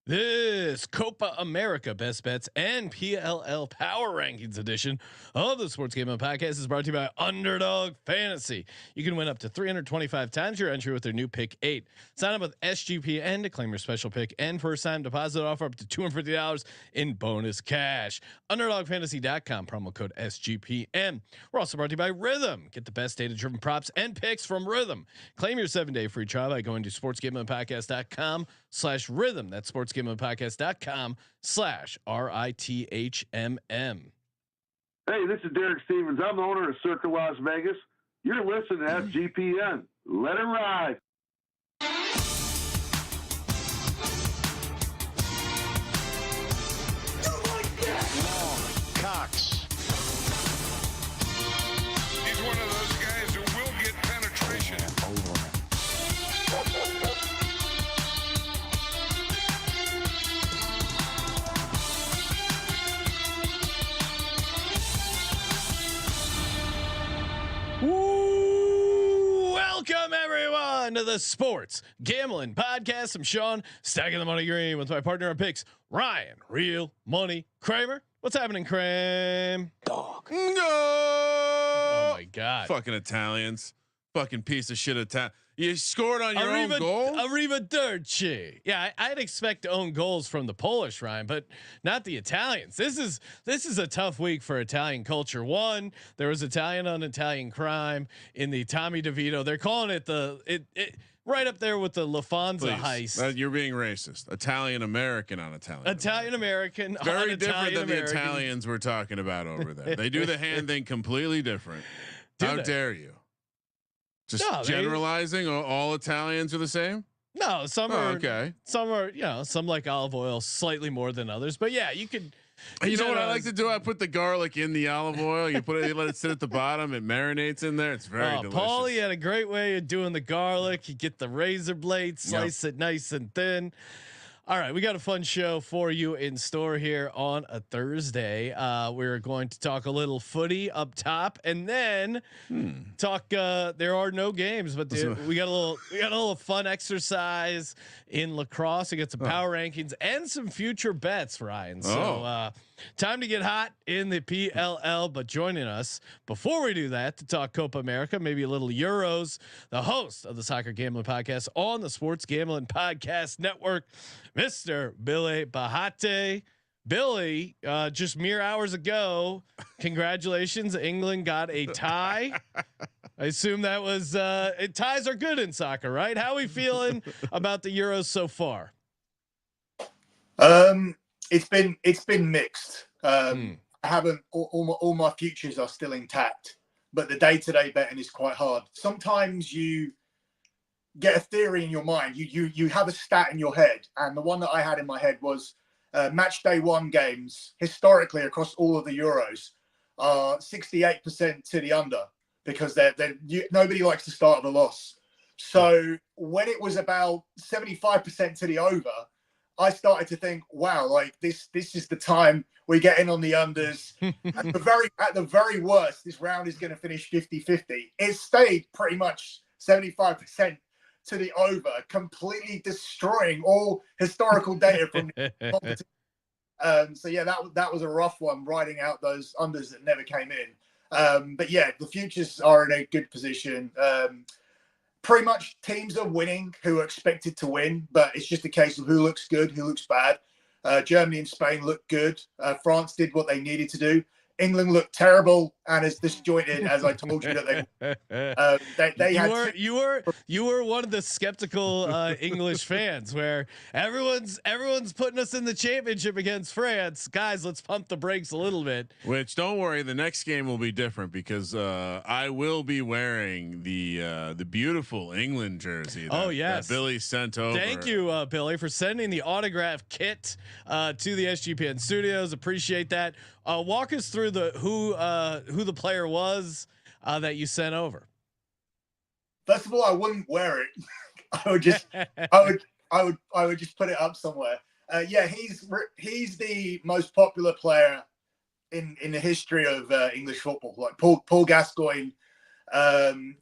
This Copa America Best Bets and PLL Power Rankings edition of the Sports Gambling Podcast is brought to you by Underdog Fantasy. You can win up to 325 times your entry with their new Pick 8. Sign up with SGPN to claim your special pick and first-time deposit offer up to $250 in bonus cash. UnderdogFantasy.com, promo code SGPN. We're also brought to you by Rhythm. Get the best data-driven props and picks from Rhythm. Claim your 7-day free trial by going to sportsgamblingpodcast.com/rhythm. That's sportsgamblingpodcast.com/RITHMM. Hey, this is Derek Stevens. I'm the owner of Circa Las Vegas. You're listening to SGPN. Let it ride. Cox. He's one of those guys who will get penetration. Welcome everyone to the Sports Gambling Podcast. I'm Sean, stacking the money green with my partner on picks, Ryan, Real Money Kramer. What's happening, Kramer? Dog. No. Oh my God. Fucking Italians. Fucking piece of shit Italian. You scored on your own goal? Arrivederci. Yeah, I'd expect to own goals from the Polish, Ryan, but not the Italians. This is a tough week for Italian culture. One, there was Italian on Italian crime in the Tommy DeVito. They're calling it right up there with the Lufthansa heist. You're being racist. Italian American on Italian. Italian American. Very different than the Italians we're talking about over there. They do the hand thing completely different. How dare you? Just generalizing. All Italians are the same. No, some are okay. Some are, some like olive oil slightly more than others. But yeah, you could. You know what I like to do? I put the garlic in the olive oil. You let it sit at the bottom. It marinates in there. It's very delicious. Paulie had a great way of doing the garlic. You get the razor blade, slice it nice and thin. All right, we got a fun show for you in store here on a Thursday. We're going to talk a little footy up top, and then talk. There are no games, but we got a little fun exercise in lacrosse. We got some power rankings and some future bets, Ryan. So time to get hot in the PLL. But joining us before we do that to talk Copa America, maybe a little Euros, the host of the Soccer Gambling Podcast on the Sports Gambling Podcast Network, Mr. Billi Bahate. Billy, just mere hours ago, congratulations. England got a tie. I assume that was ties are good in soccer, right? How are we feeling about the Euros so far? It's been mixed. I haven't all my futures are still intact, but the day-to-day betting is quite hard. Sometimes you get a theory in your mind. You have a stat in your head, and the one that I had in my head was match day one games historically across all of the Euros are 68% to the under because nobody likes to start at a loss. So when it was about 75% to the over, I started to think, wow, like this is the time we get in on the unders. At the very worst, this round is going to finish 50-50. It stayed pretty much 75% to the over, completely destroying all historical data from the competition. So yeah, that was a rough one, riding out those unders that never came in. But yeah, the futures are in a good position. Pretty much teams are winning who are expected to win, but it's just a case of who looks good, who looks bad. Germany and Spain looked good. France did what they needed to do. England looked terrible and as disjointed as I told you that you were one of the skeptical English fans where everyone's putting us in the championship against France. Guys, let's pump the brakes a little bit. Which, don't worry, the next game will be different because I will be wearing the beautiful England jersey. That Billy sent over. Thank you, Billy, for sending the autograph kit to the SGPN studios. Appreciate that. Walk us through who the player was that you sent over. First of all, I wouldn't wear it. I would just put it up somewhere. Yeah, he's the most popular player in the history of English football. Like Paul Gascoigne. To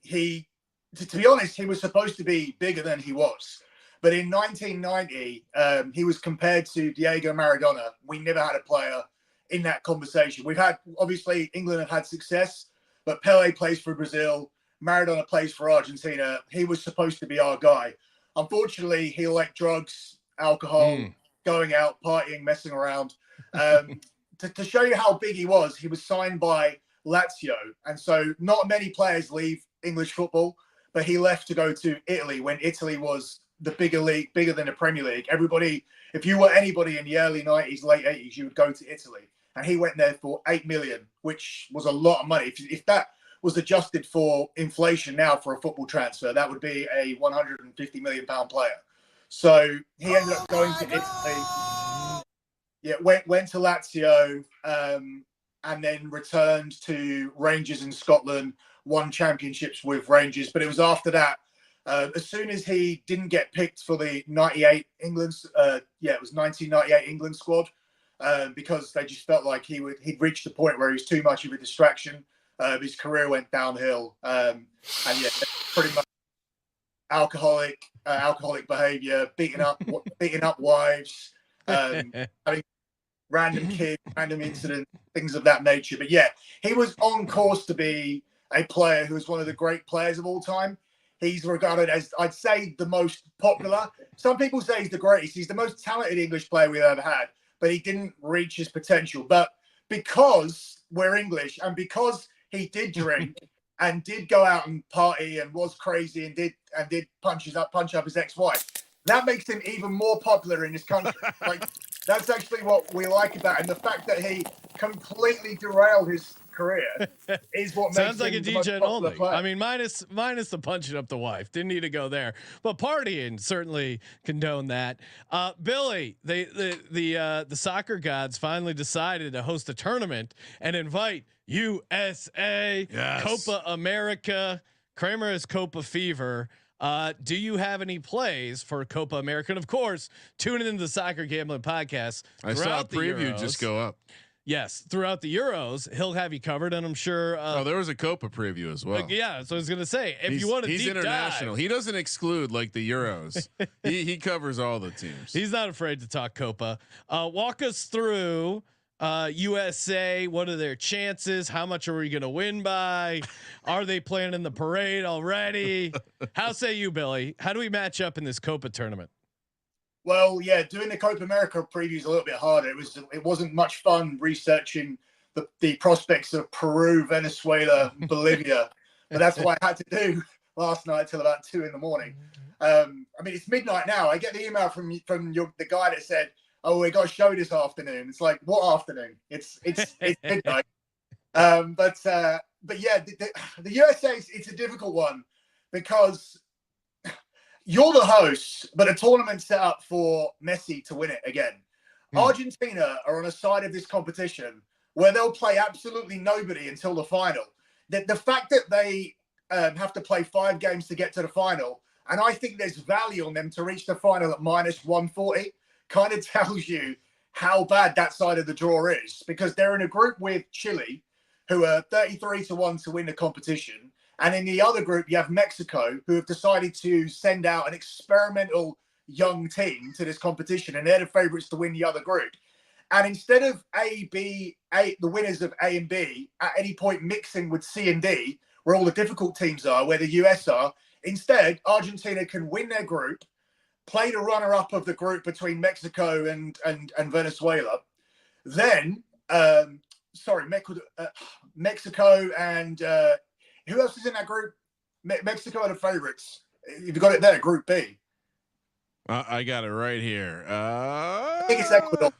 be honest, he was supposed to be bigger than he was, But in 1990, he was compared to Diego Maradona. We never had a player in that conversation. We've had, obviously, England have had success, but Pelé plays for Brazil. Maradona plays for Argentina. He was supposed to be our guy. Unfortunately, he liked drugs, alcohol, going out, partying, messing around. To show you how big he was signed by Lazio. And so not many players leave English football, but he left to go to Italy when Italy was the bigger league, bigger than the Premier League. Everybody, if you were anybody in the early 90s, late 80s, you would go to Italy. And he went there for 8 million, which was a lot of money. If that was adjusted for inflation now for a football transfer, that would be a 150 million pound player. So he ended up going to Italy. Yeah, went to Lazio, and then returned to Rangers in Scotland, won championships with Rangers. But it was after that, as soon as he didn't get picked for the 98 England, it was 1998 England squad, because they just felt like he'd reached the point where he was too much of a distraction. His career went downhill, and yeah, pretty much alcoholic behaviour, beating up wives, having random kids, random incidents, things of that nature. But yeah, he was on course to be a player who was one of the great players of all time. He's regarded as, I'd say, the most popular. Some people say he's the greatest. He's the most talented English player we've ever had, but he didn't reach his potential. But because we're English and because he did drink and did go out and party and was crazy and did punch up his ex-wife, that makes him even more popular in this country. Like, that's actually what we like about him. The fact that he completely derailed his career is what sounds makes like him a the most DJ popular only. player. I mean, minus the punching up the wife. Didn't need to go there, but partying certainly condone that. Billy, the soccer gods finally decided to host a tournament and invite USA, yes. Copa America. Kramer is Copa Fever. Do you have any plays for Copa America? And of course, tune into the Soccer Gambling Podcast. I saw a preview just go up. Yes, throughout the Euros, he'll have you covered, and I'm sure. There was a Copa preview as well. Yeah, so I was gonna say, if you want to, he's international. He doesn't exclude like the Euros. he covers all the teams. He's not afraid to talk Copa. Walk us through USA. What are their chances? How much are we gonna win by? Are they playing in the parade already? How say you, Billy? How do we match up in this Copa tournament? Well, yeah, doing the Copa America preview is a little bit harder. It wasn't much fun researching the prospects of Peru, Venezuela, Bolivia, but that's what I had to do last night till about 2 a.m. I mean, it's midnight now. I get the email from the guy that said, "Oh, we got a show this afternoon." It's like, what afternoon? It's midnight. But yeah, the USA, it's a difficult one because you're the host, but a tournament set up for Messi to win it again. Argentina are on a side of this competition where they'll play absolutely nobody until the final. The fact that they have to play 5 games to get to the final, and I think there's value on them to reach the final at minus 140, kind of tells you how bad that side of the draw is, because they're in a group with Chile, who are 33-1 to win the competition. And in the other group, you have Mexico, who have decided to send out an experimental young team to this competition, and they're the favourites to win the other group. And instead of the winners of A and B, at any point mixing with C and D, where all the difficult teams are, where the US are, instead, Argentina can win their group, play the runner-up of the group between Mexico and Venezuela. Then, Mexico and who else is in that group? Mexico are the favorites. You've got it there, Group B. I got it right here. I think it's Ecuador.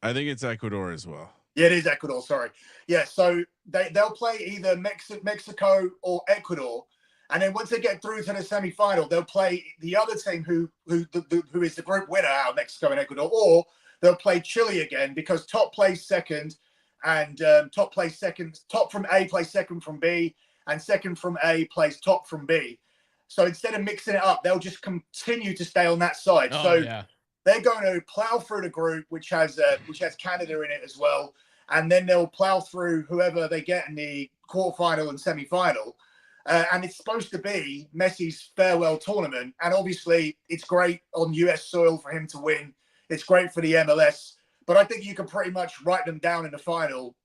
I think it's Ecuador as well. Yeah, it is Ecuador. Sorry. Yeah, so they'll play either Mexico or Ecuador, and then once they get through to the semi-final, they'll play the other team who is the group winner out of Mexico and Ecuador, or they'll play Chile again, because top plays second. And top from A plays second from B, and second from A plays top from B. So instead of mixing it up, they'll just continue to stay on that side. They're going to plow through the group, which has Canada in it as well, and then they'll plow through whoever they get in the quarterfinal and semi-final. and it's supposed to be Messi's farewell tournament. And obviously, it's great on US soil for him to win. It's great for the MLS. But I think you can pretty much write them down in the final,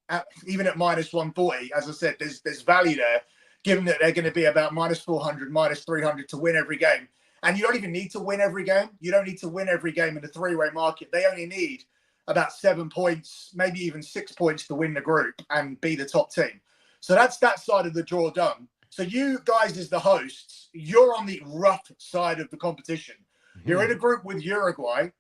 even at -140. As I said, there's value there, given that they're going to be about -400, -300 to win every game. And you don't even need to win every game. You don't need to win every game in the three-way market. They only need about 7 points, maybe even 6 points to win the group and be the top team. So that's that side of the draw done. So you guys as the hosts, you're on the rough side of the competition. You're in a group with Uruguay.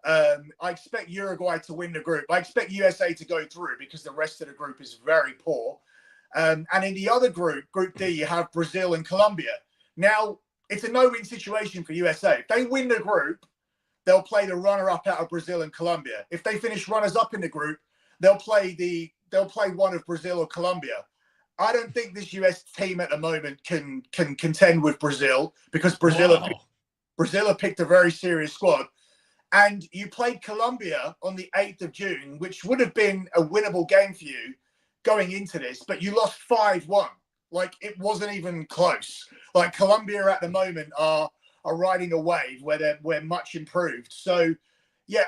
I expect Uruguay to win the group. I expect USA to go through because the rest of the group is very poor. And in the other group, Group D, you have Brazil and Colombia. Now, it's a no-win situation for USA. If they win the group, they'll play the runner-up out of Brazil and Colombia. If they finish runners-up in the group, they'll play one of Brazil or Colombia. I don't think this US team at the moment can contend with Brazil because Brazil have picked a very serious squad. And you played Colombia on the 8th of June, which would have been a winnable game for you going into this, but you lost 5-1. Like, it wasn't even close. Like, Colombia at the moment are riding a wave where we're much improved. So, yeah,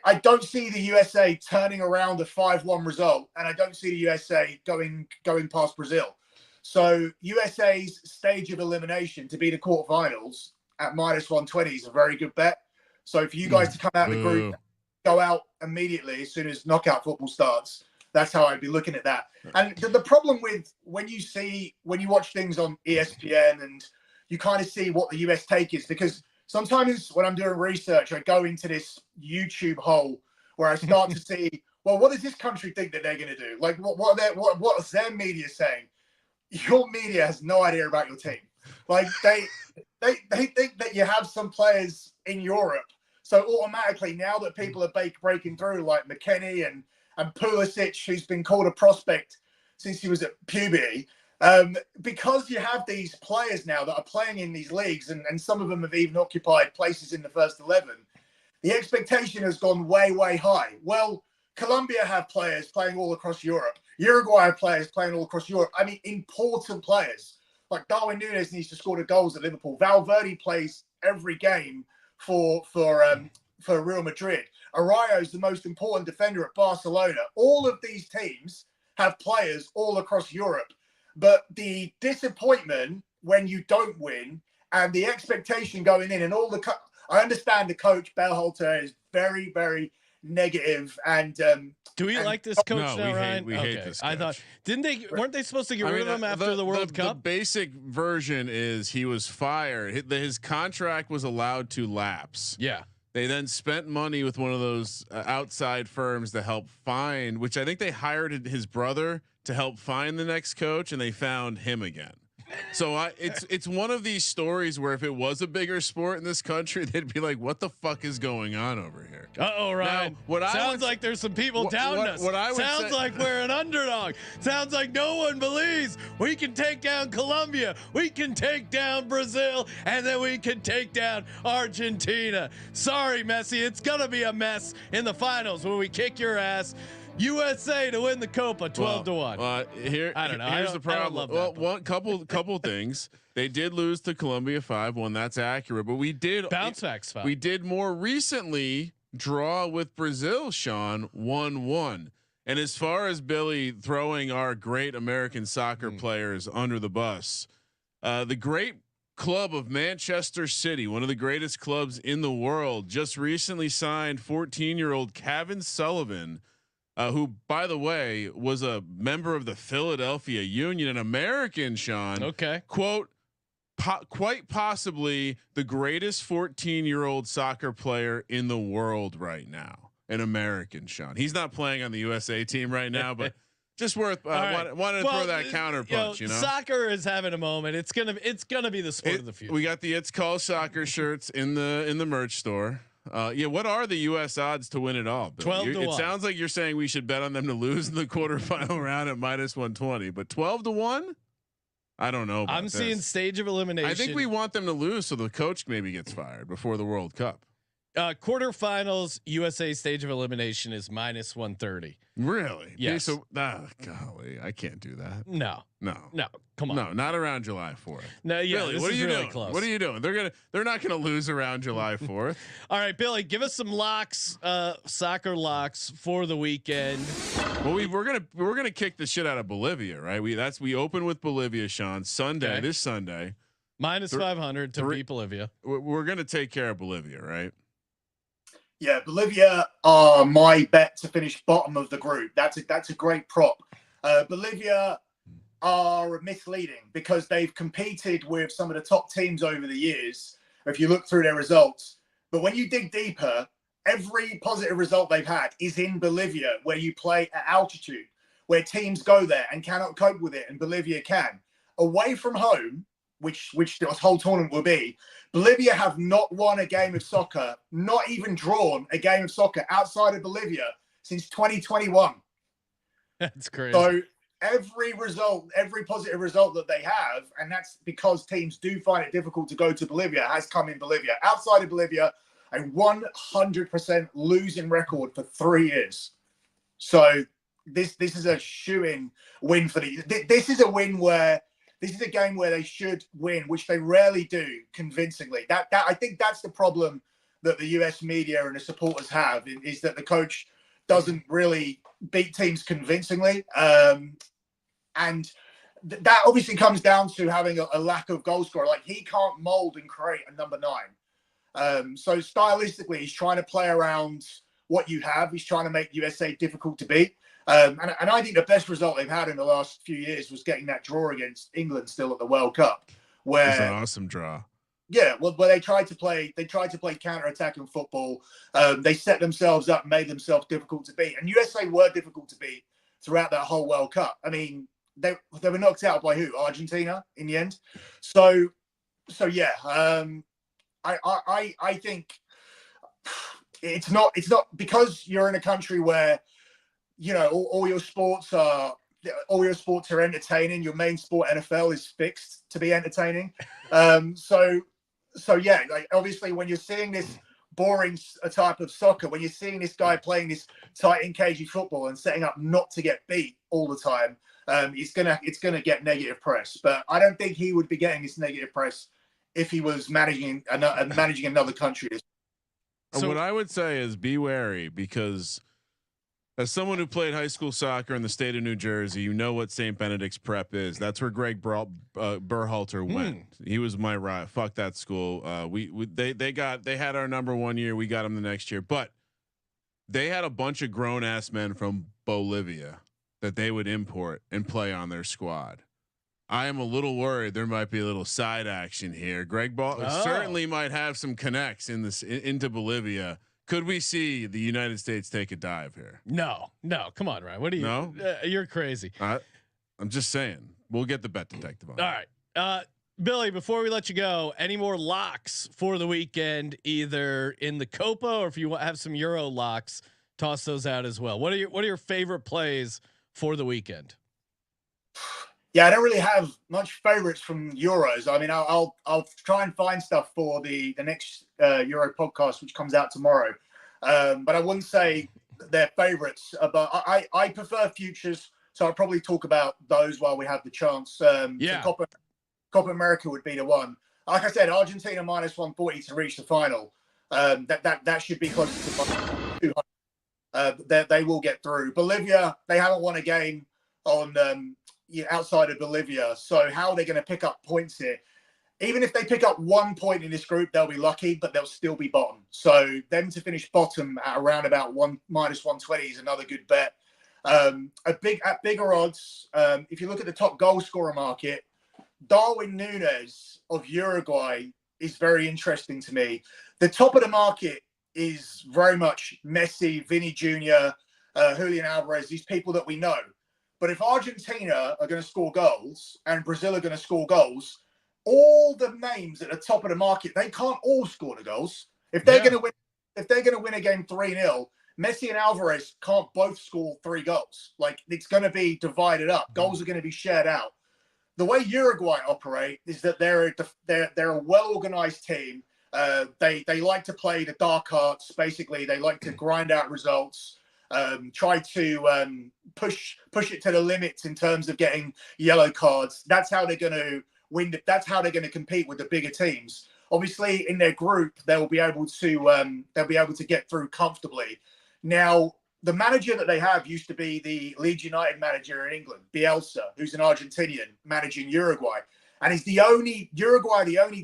I don't see the USA turning around a 5-1 result, and I don't see the USA going past Brazil. So USA's stage of elimination to be the quarterfinals at -120 is a very good bet. So for you guys to come out of the group, go out immediately as soon as knockout football starts, that's how I'd be looking at that. And the problem with when you watch things on ESPN and you kind of see what the US take is, because sometimes when I'm doing research, I go into this YouTube hole where I start to see, well, what does this country think that they're going to do? Like, what's their media saying? Your media has no idea about your team. Like, they think that you have some players in Europe. So automatically, now that people are breaking through, like McKennie and Pulisic, who's been called a prospect since he was at puberty, because you have these players now that are playing in these leagues, and some of them have even occupied places in the first 11, the expectation has gone way, way high. Well, Colombia have players playing all across Europe. Uruguay have players playing all across Europe. I mean, important players. Like Darwin Núñez needs to score the goals at Liverpool. Valverde plays every game for Real Madrid. Arayo is the most important defender at Barcelona. All of these teams have players all across Europe. But the disappointment when you don't win and the expectation going in and I understand the coach, Berhalter, is very, very negative. And do we like this coach now, Ryan? We hate this coach. I thought, weren't they supposed to get rid of him after the World Cup? The basic version is he was fired. His contract was allowed to lapse. Yeah. They then spent money with one of those outside firms to help find, which I think they hired his brother to help find the next coach, and they found him again. So it's one of these stories where if it was a bigger sport in this country, they'd be like, "What the fuck is going on over here?" Uh-oh, Ryan. Sounds like there's some people doubting us. Sounds like we're an underdog. Sounds like no one believes we can take down Colombia, we can take down Brazil, and then we can take down Argentina. Sorry, Messi, it's gonna be a mess in the finals when we kick your ass. USA to win the Copa 12-1. I don't know. Here's the problem. One couple things. They did lose to Colombia 5-1. That's accurate. But we did bounce backs. We did more recently draw with Brazil, Sean, 1-1. And as far as Billy throwing our great American soccer players under the bus, the great club of Manchester City, one of the greatest clubs in the world, just recently signed 14-year-old Kevin Sullivan. Who, by the way, was a member of the Philadelphia Union, an American, Sean. Okay. Quote, quite possibly the greatest 14-year-old soccer player in the world right now. An American, Sean. He's not playing on the USA team right now, but just worth wanted to throw that counter punch. You know, soccer is having a moment. It's gonna be the sport of the future. We got the It's Called Soccer shirts in the merch store. What are the U.S. odds to win it all? 12-1. It sounds like you're saying we should bet on them to lose in the quarterfinal round at -120, but 12-1. I don't know. I'm seeing stage of elimination. I think we want them to lose so the coach maybe gets fired before the World Cup. Quarterfinals USA stage of elimination is -130. Really? Yes. So, golly, I can't do that. No. Come on. No, not around July 4th. No, yeah, Billy, this what are is you really doing? close. What are you doing? They're not gonna lose around July 4th. All right, Billy, give us some locks, soccer locks for the weekend. Well, we're gonna kick the shit out of Bolivia, right? We open with Bolivia, Sean. Sunday, this Sunday, -500 to beat Bolivia. We're gonna take care of Bolivia, right? Yeah, Bolivia are my bet to finish bottom of the group. That's a great prop. Bolivia are misleading because they've competed with some of the top teams over the years, if you look through their results. But when you dig deeper, every positive result they've had is in Bolivia, where you play at altitude, where teams go there and cannot cope with it, and Bolivia can. Away from home, which this whole tournament will be, Bolivia have not won a game of soccer, not even drawn a game of soccer outside of Bolivia since 2021. That's crazy. So every positive result that they have, and that's because teams do find it difficult to go to Bolivia, has come in Bolivia. Outside of Bolivia, a 100% losing record for 3 years. So this is a shoo-in win for this is a win where this is a game where they should win, which they rarely do convincingly. That I think that's the problem that the US media and the supporters have, is that the coach doesn't really beat teams convincingly. And that obviously comes down to having a lack of goal scorer. Like, he can't mold and create a number 9. So stylistically, he's trying to play around what you have. He's trying to make USA difficult to beat. And I think the best result they've had in the last few years was getting that draw against England still at the World Cup, where it's an awesome draw. Yeah, well, where they tried to play counter-attacking football. They set themselves up, made themselves difficult to beat, and USA were difficult to beat throughout that whole World Cup. I mean, they were knocked out by who? Argentina in the end. So yeah. I think it's not because you're in a country where, you know, all your sports are entertaining. Your main sport, NFL, is fixed to be entertaining. So yeah, like, obviously when you're seeing this boring type of soccer, when you're seeing this guy playing this tight and cagey football and setting up not to get beat all the time, it's gonna get negative press. But I don't think he would be getting this negative press if he was managing another country. So what I would say is be wary, because as someone who played high school soccer in the state of New Jersey, you know what St. Benedict's Prep is. That's where Greg Berhalter went. He was my right. Fuck that school. They had our number 1 year. We got him the next year, but they had a bunch of grown ass men from Bolivia that they would import and play on their squad. I am a little worried there might be a little side action here. Greg certainly might have some connects into Bolivia. Could we see the United States take a dive here? No. Come on, Ryan. What do you? No, you're crazy. I'm just saying. We'll get the bet detective on. All right, Billy. Before we let you go, any more locks for the weekend, either in the Copa or if you have some Euro locks, toss those out as well. What are your favorite plays for the weekend? Yeah, I don't really have much favorites from Euros. I mean, I'll try and find stuff for the next Euro podcast, which comes out tomorrow. But I wouldn't say they're favorites. But I prefer futures, so I'll probably talk about those while we have the chance. Yeah, so Copa America would be the one. Like I said, Argentina -140 to reach the final. That should be close to 200. They will get through. Bolivia, they haven't won a game on outside of Bolivia. So how are they going to pick up points here? Even if they pick up 1 point in this group, they'll be lucky, but they'll still be bottom. So them to finish bottom at around about -120 is another good bet. At bigger odds, if you look at the top goal scorer market, Darwin Núñez of Uruguay is very interesting to me. The top of the market is very much Messi, Vinny Jr., Julian Alvarez, these people that we know. But if Argentina are going to score goals and Brazil are going to score goals, all the names at the top of the market, they can't all score the goals. If they're going to win a game 3-0, Messi and Alvarez can't both score 3 goals. Like, it's going to be divided up. Goals are going to be shared out. The way Uruguay operate is that they're a well-organized team. They like to play the dark arts. Basically, they like to grind out results, try to push it to the limits in terms of getting yellow cards. That's how they're going to win. That's how they're going to compete with the bigger teams. Obviously, in their group, they'll be able to get through comfortably. Now, the manager that they have used to be the Leeds United manager in England, Bielsa, who's an Argentinian managing Uruguay, and he's the only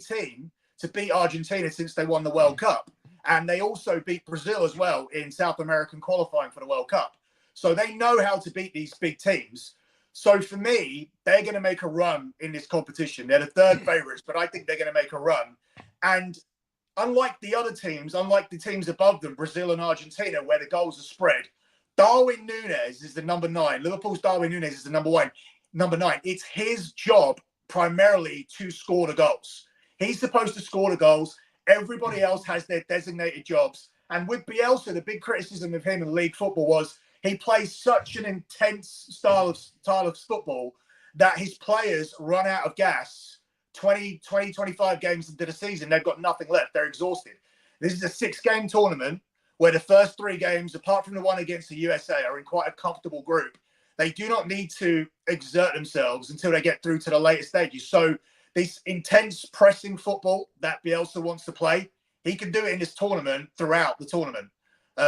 team to beat Argentina since they won the World Cup. And they also beat Brazil as well in South American qualifying for the World Cup. So they know how to beat these big teams. So for me, they're going to make a run in this competition. They're the third favorites, but I think they're going to make a run. And unlike the other teams, unlike the teams above them, Brazil and Argentina, where the goals are spread, Darwin Núñez is the number 9. Liverpool's Darwin Núñez is the number 9. It's his job primarily to score the goals. He's supposed to score the goals. Everybody else has their designated jobs. And with Bielsa, the big criticism of him in league football was he plays such an intense style of football that his players run out of gas 25 games into the season. They've got nothing left. They're exhausted. This is a 6-game tournament where the first 3 games, apart from the one against the USA, are in quite a comfortable group. They do not need to exert themselves until they get through to the later stages. So this intense pressing football that Bielsa wants to play, he can do it in this tournament throughout the tournament.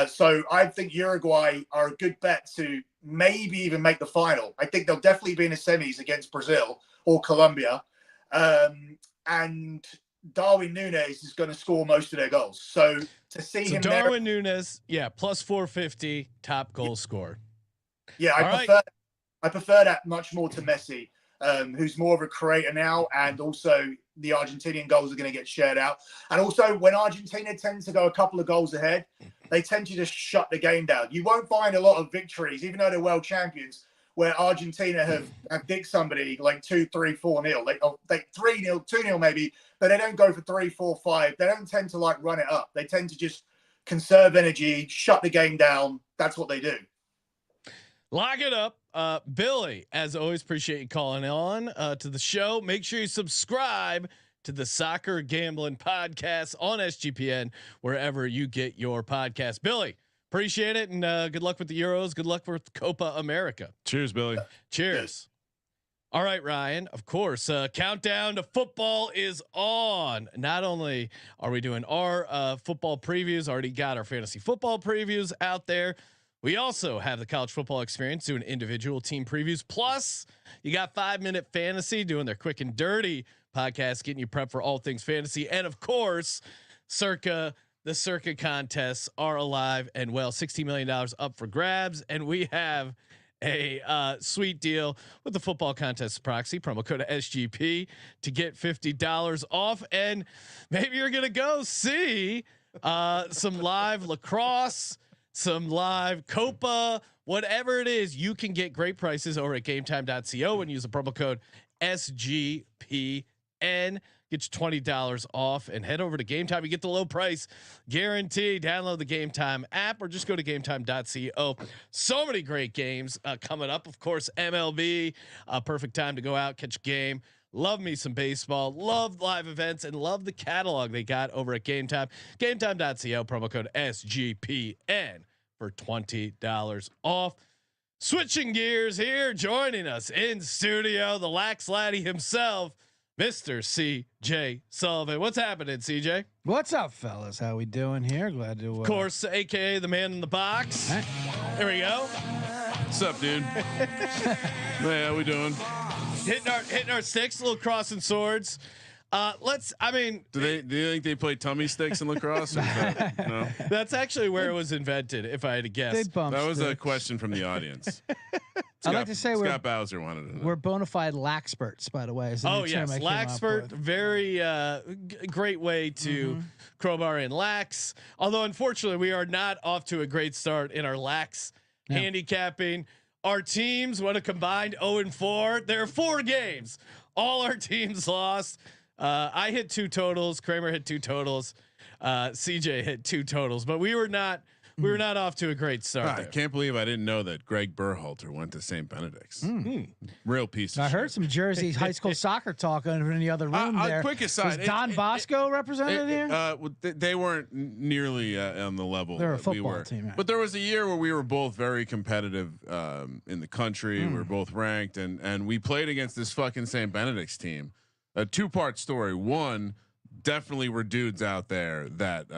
So I think Uruguay are a good bet to maybe even make the final. I think they'll definitely be in the semis against Brazil or Colombia. And Darwin Núñez is going to score most of their goals. So to see him Darwin Núñez, plus 450, top goal scorer. Yeah, I prefer that much more to Messi, who's more of a creator now, and also the Argentinian goals are going to get shared out. And also, when Argentina tends to go a couple of goals ahead, they tend to just shut the game down. You won't find a lot of victories, even though they're world champions, where Argentina have dicked somebody like 2-3, 4-0, like 3-0, 2-0 maybe, but they don't go for 3, 4, 5. They don't tend to run it up. They tend to just conserve energy, shut the game down. That's what they do. Lock it up. Billy, as always, appreciate you calling on to the show. Make sure you subscribe to the Soccer Gambling Podcast on SGPN, wherever you get your podcast. Billy, appreciate it. And good luck with the Euros. Good luck with Copa America. Cheers, Billy. Cheers. All right, Ryan, of course, countdown to football is on. Not only are we doing our football previews, already got our fantasy football previews out there. We also have the college football experience doing individual team previews. Plus, you got 5-Minute Fantasy doing their quick and dirty podcast, getting you prepped for all things fantasy. And of course, the Circa contests are alive and well. $16 million up for grabs. And we have a sweet deal with the football contest proxy, promo code SGP to get $50 off. And maybe you're going to go see some live lacrosse, some live Copa, whatever it is. You can get great prices over at gametime.co and use the promo code SGPN. Get you $20 off and head over to Game Time. You get the low price guarantee. Download the Game Time app or just go to gametime.co. So many great games coming up. Of course, MLB, a perfect time to go out, catch a game. Love me some baseball, love live events, and love the catalog they got over at Game Time. GameTime.co, promo code SGPN for $20 off. Switching gears here, joining us in studio, the Lax Laddie himself, Mr. C.J. Sullivan. What's happening, C.J.? What's up, fellas? How we doing here? Glad to. Of course, AKA the man in the box. Hey. There we go. What's up, dude? Hey, how we doing? Hitting our sticks, a little crossing swords. Do you think they play tummy sticks in lacrosse? Or no. That's actually where it was invented, if I had to guess. That was a question from the audience. I'd like to say Scott Bowser wanted to know. We're bona fide laxperts, by the way. Oh yes, laxpert, very great way to crowbar in lax. Although unfortunately, we are not off to a great start in our lax handicapping. Our teams went a combined 0-4. There are 4 games. All our teams lost. I hit 2 totals. Kramer hit 2 totals. CJ hit 2 totals. But we were not we were not off to a great start. I can't believe I didn't know that Greg Berhalter went to St. Benedict's. Real piece of I shit. heard some Jersey high school soccer talk over in the other room there. Quick aside. Was Don Bosco represented here? They weren't nearly on the level They're a that we football were. team, right? But there was a year where we were both very competitive in the country. We were both ranked, and we played against this fucking St. Benedict's team. A two-part story. One, definitely were dudes out there that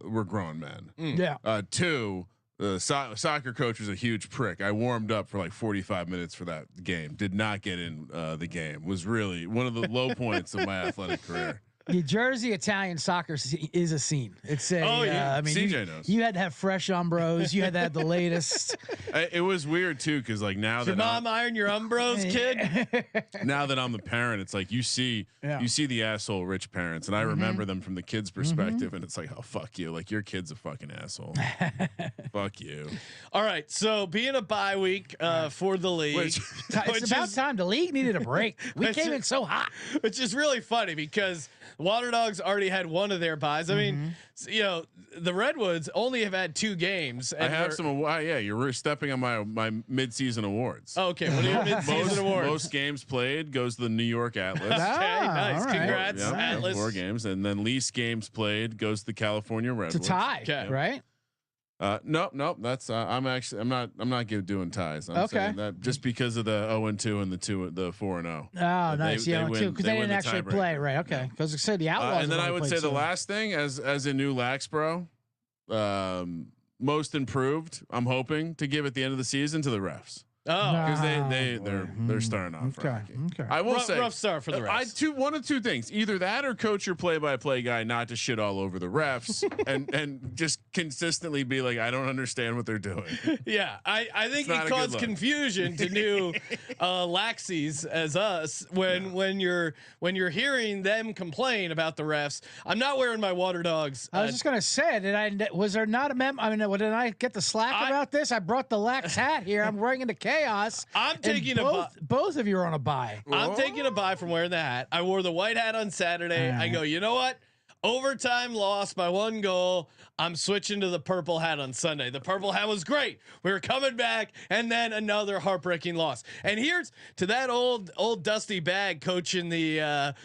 were grown men. Yeah. Two, the soccer coach was a huge prick. I warmed up for like 45 minutes for that game. Did not get in the game. Was really one of the low points of my athletic career. The Jersey Italian soccer is a scene. It's a. I mean, CJ knows. You had to have fresh Umbros. You had to have the latest. It was weird too, because like now Did that mom iron your Umbros, kid? now that I'm the parent, it's like you see the asshole rich parents, and I remember them from the kid's perspective, and it's like, oh fuck you, like your kid's a fucking asshole. Fuck you. All right, so being a bye week for the league, It's about time. The league needed a break. We came in so hot. which is really funny because Water Dogs already had one of their buys. I mean, you know, the Redwoods only have had 2 games. I have some. Yeah, you're stepping on my mid-season awards. Okay, what are your mid-season awards? Most games played goes to the New York Atlas. Okay, nice. all right. Congrats, Yeah, Atlas. 4 games, and then least games played goes to the California It's Redwoods. a tie, Okay. right? Nope. That's I'm not doing ties. I'm saying that just because of the 0-2 and the 4-0. Oh, nice. they Yeah, win- because they they win didn't the actually tiebreaker. play, right? Okay, because I said the Outlaws. And then have I only would say played the 2. last thing, as a new Lax bro, most improved. I'm hoping to give at the end of the season to the refs. Oh, Because they're starting off. Okay. rocky. Okay. I will rough, say rough start for the refs. one of two things: either that, or coach your play-by-play guy not to shit all over the refs and just consistently be like, I don't understand what they're doing. Yeah, I think It's not it a good caused look. confusion to new laxies as us when you're hearing them complain about the refs. I'm not wearing my Water Dogs. I was just gonna say, was there not a mem? I mean, did I get the slack about this? I brought the lax hat here. I'm wearing into chaos. I'm and taking both of you are on a bye. I'm taking a bye from wearing the hat. I wore the white hat on Saturday. I go, you know what? Overtime lost by 1 goal. I'm switching to the purple hat on Sunday. The purple hat was great. We were coming back, and then another heartbreaking loss. And here's to that old dusty bag coaching the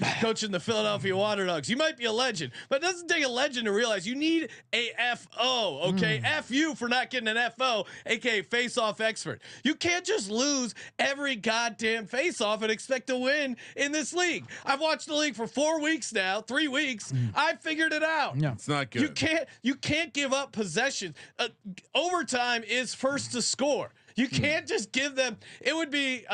Philadelphia Water Dogs. You might be a legend, but it doesn't take a legend to realize you need a FO. Okay, F you for not getting an FO, aka face-off expert. You can't just lose every goddamn face-off and expect to win in this league. I've watched the league for 4 weeks now, 3 weeks. I figured it out. Yeah. It's not good. You can't give up possession. Overtime is first to score. You can't just give them. It would be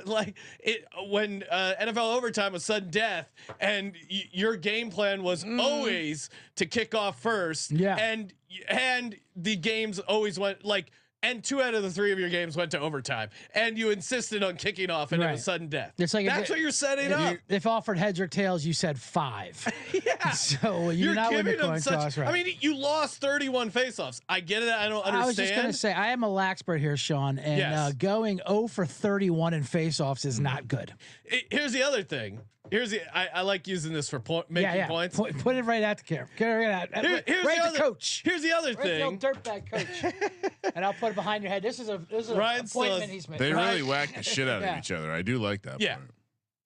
like it when NFL overtime was sudden death, and your game plan was always to kick off first. Yeah, and the games always went like. And 2 out of the 3 of your games went to overtime, and you insisted on kicking off, and it was sudden death. It's like that's what you're setting up. If offered heads or tails, you said 5. Yeah. So you're not winning the coin toss, right? I mean, you lost 31 faceoffs. I get it. I don't understand. I was just gonna say I am a laxpert here, Sean, and going 0 for 31 in faceoffs is not good. Here's the other thing. I like using this for making points. Put it right at the camera. Get it right out. Here's right the coach. Here's the other Right thing. the dirtbag coach. And I'll put it behind your head. This is an Ryan's appointment he's made. They really whack the shit out Yeah. of each other. I do like that. Yeah. Part.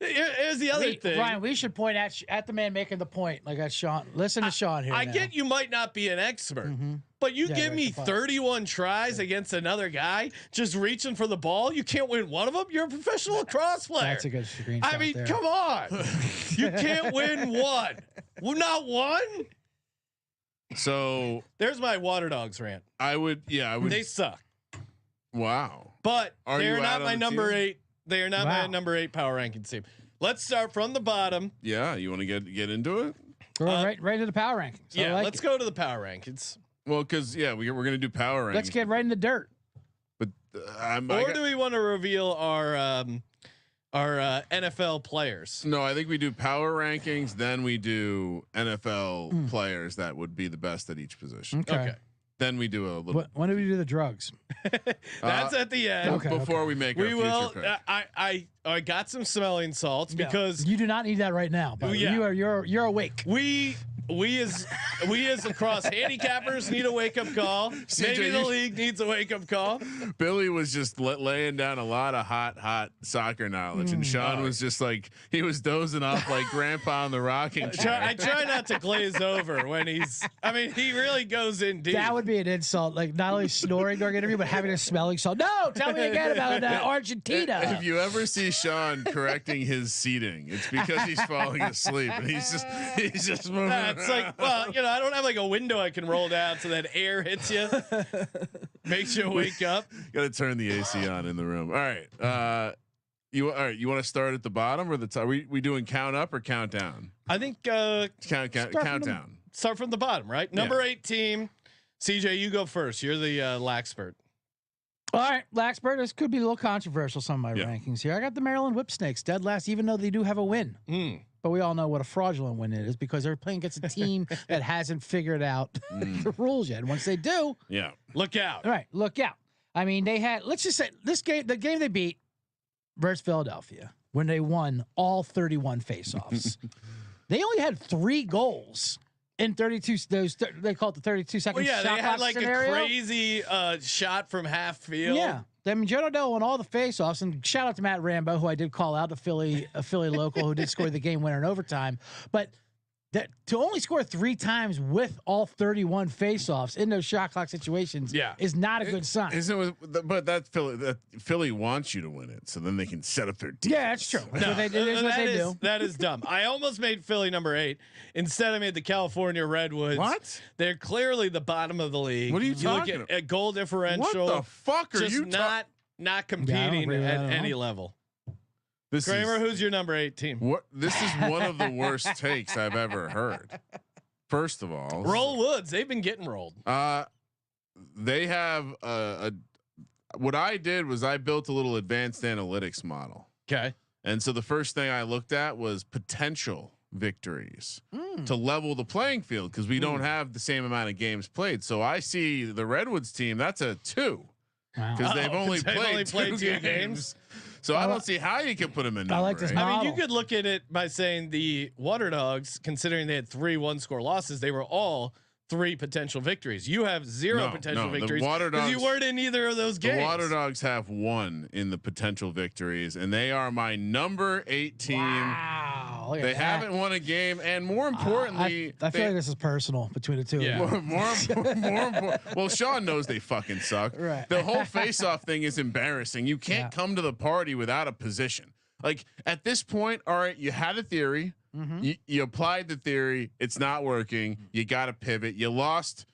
Here's the other thing. Ryan, we should point at the man making the point. Like at Sean. Listen to Sean here. I now. get you might not be an expert, but you give me 31 tries against another guy just reaching for the ball. You can't win one of them. You're a professional lacrosse player. That's a good screenshot. I mean, there. come on. You can't win one. Well, not one. So There's my Water Dogs rant. I would. They suck. Wow. But Are they're you not out on my the number team? 8. They are not my number 8 power rankings team. Let's start from the bottom. Yeah. You want to get into it? We're right into the power rankings. Yeah, like let's go to the power rankings. Well, because we're gonna do power rankings. Let's get right in the dirt. But Do we want to reveal our NFL players? No, I think we do power rankings. Then we do NFL Hmm. players that would be the best at each position. Okay. Then we do a little. When do we do the drugs? That's at the end. Okay. Before we make our We future will. pick. I got some smelling salts because you do not need that right now. But Yeah. you're awake. we as we as lacrosse handicappers need a wake up call. CJ, Maybe the league needs a wake up call. Billy was just laying down a lot of hot soccer knowledge, and Sean was just like he was dozing off like grandpa on the rocking chair. I try not to glaze over when he's. I mean, he really goes in deep. That would be an insult. Like not only snoring during an interview, but having a smelling salt. No, tell me again about Argentina. If you ever see Sean correcting his seating, it's because he's falling asleep, and he's just moving. It's like, well, I don't have like a window I can roll down so that air hits you, makes you wake up. Got to turn the AC on in the room. All right. You want to start at the bottom or the top? We doing count up or count down? I think count down. Start from the bottom, right? Number 8 team. CJ, you go first. You're the Laxpert. All right, Laxpert. This could be a little controversial. Some of my rankings here. I got the Maryland Whipsnakes dead last, even though they do have a win. But we all know what a fraudulent win it is because they're playing against a team that hasn't figured out the rules yet. And once they do, look out. All right, look out. I mean, they had, let's just say the game they beat versus Philadelphia when they won all 31 faceoffs. They only had 3 goals in 32. They call it the 32-second shot they had like scenario. A crazy shot from half field. Yeah. I mean, Joe Dell won all the faceoffs, and shout out to Matt Rambo, who I did call out, a Philly local who did score the game winner in overtime. But that to only score 3 times with all 31 faceoffs in those shot clock situations, is not a good sign. But that Philly wants you to win it, so then they can set up their defense. Yeah, that's true. That's what they do. That is dumb. I almost made Philly number 8. Instead, I made the California Redwoods. What? They're clearly the bottom of the league. What are you talking look at a goal differential. What the fuck are just you not competing at any level. Kramer, who's your number 8 team? This is one of the worst takes I've ever heard. First of all, roll Woods. They've been getting rolled. They have what I did was I built a little advanced analytics model. Okay. And so the first thing I looked at was potential victories to level the playing field because we don't have the same amount of games played. So I see the Redwoods team. That's a 2 because they've only played 2 games. So I don't see how you can put them in. I like this I mean, you could look at it by saying the Water Dogs, considering they had 3 1-score losses, they were all 3 potential victories. You have 0 potential victories because you weren't in either of those games. The Water Dogs have 1 in the potential victories, and they are my number 8 team. Wow, they haven't won a game, and more importantly, I feel like this is personal between the two. Yeah. More important. Well, Sean knows they fucking suck. Right. The whole face-off thing is embarrassing. You can't come to the party without a position. Like at this point, all right, you had a theory. You applied the theory. It's not working. You got to pivot. You lost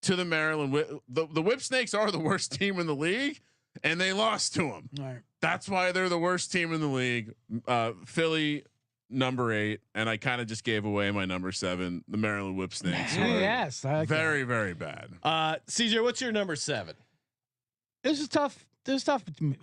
to the Maryland. The Whipsnakes are the worst team in the league, and they lost to them. Right. That's why they're the worst team in the league. Philly number 8, and I kind of just gave away my number 7. The Maryland Whipsnakes. Yes, I like very bad. CJ, what's your number 7? This is tough.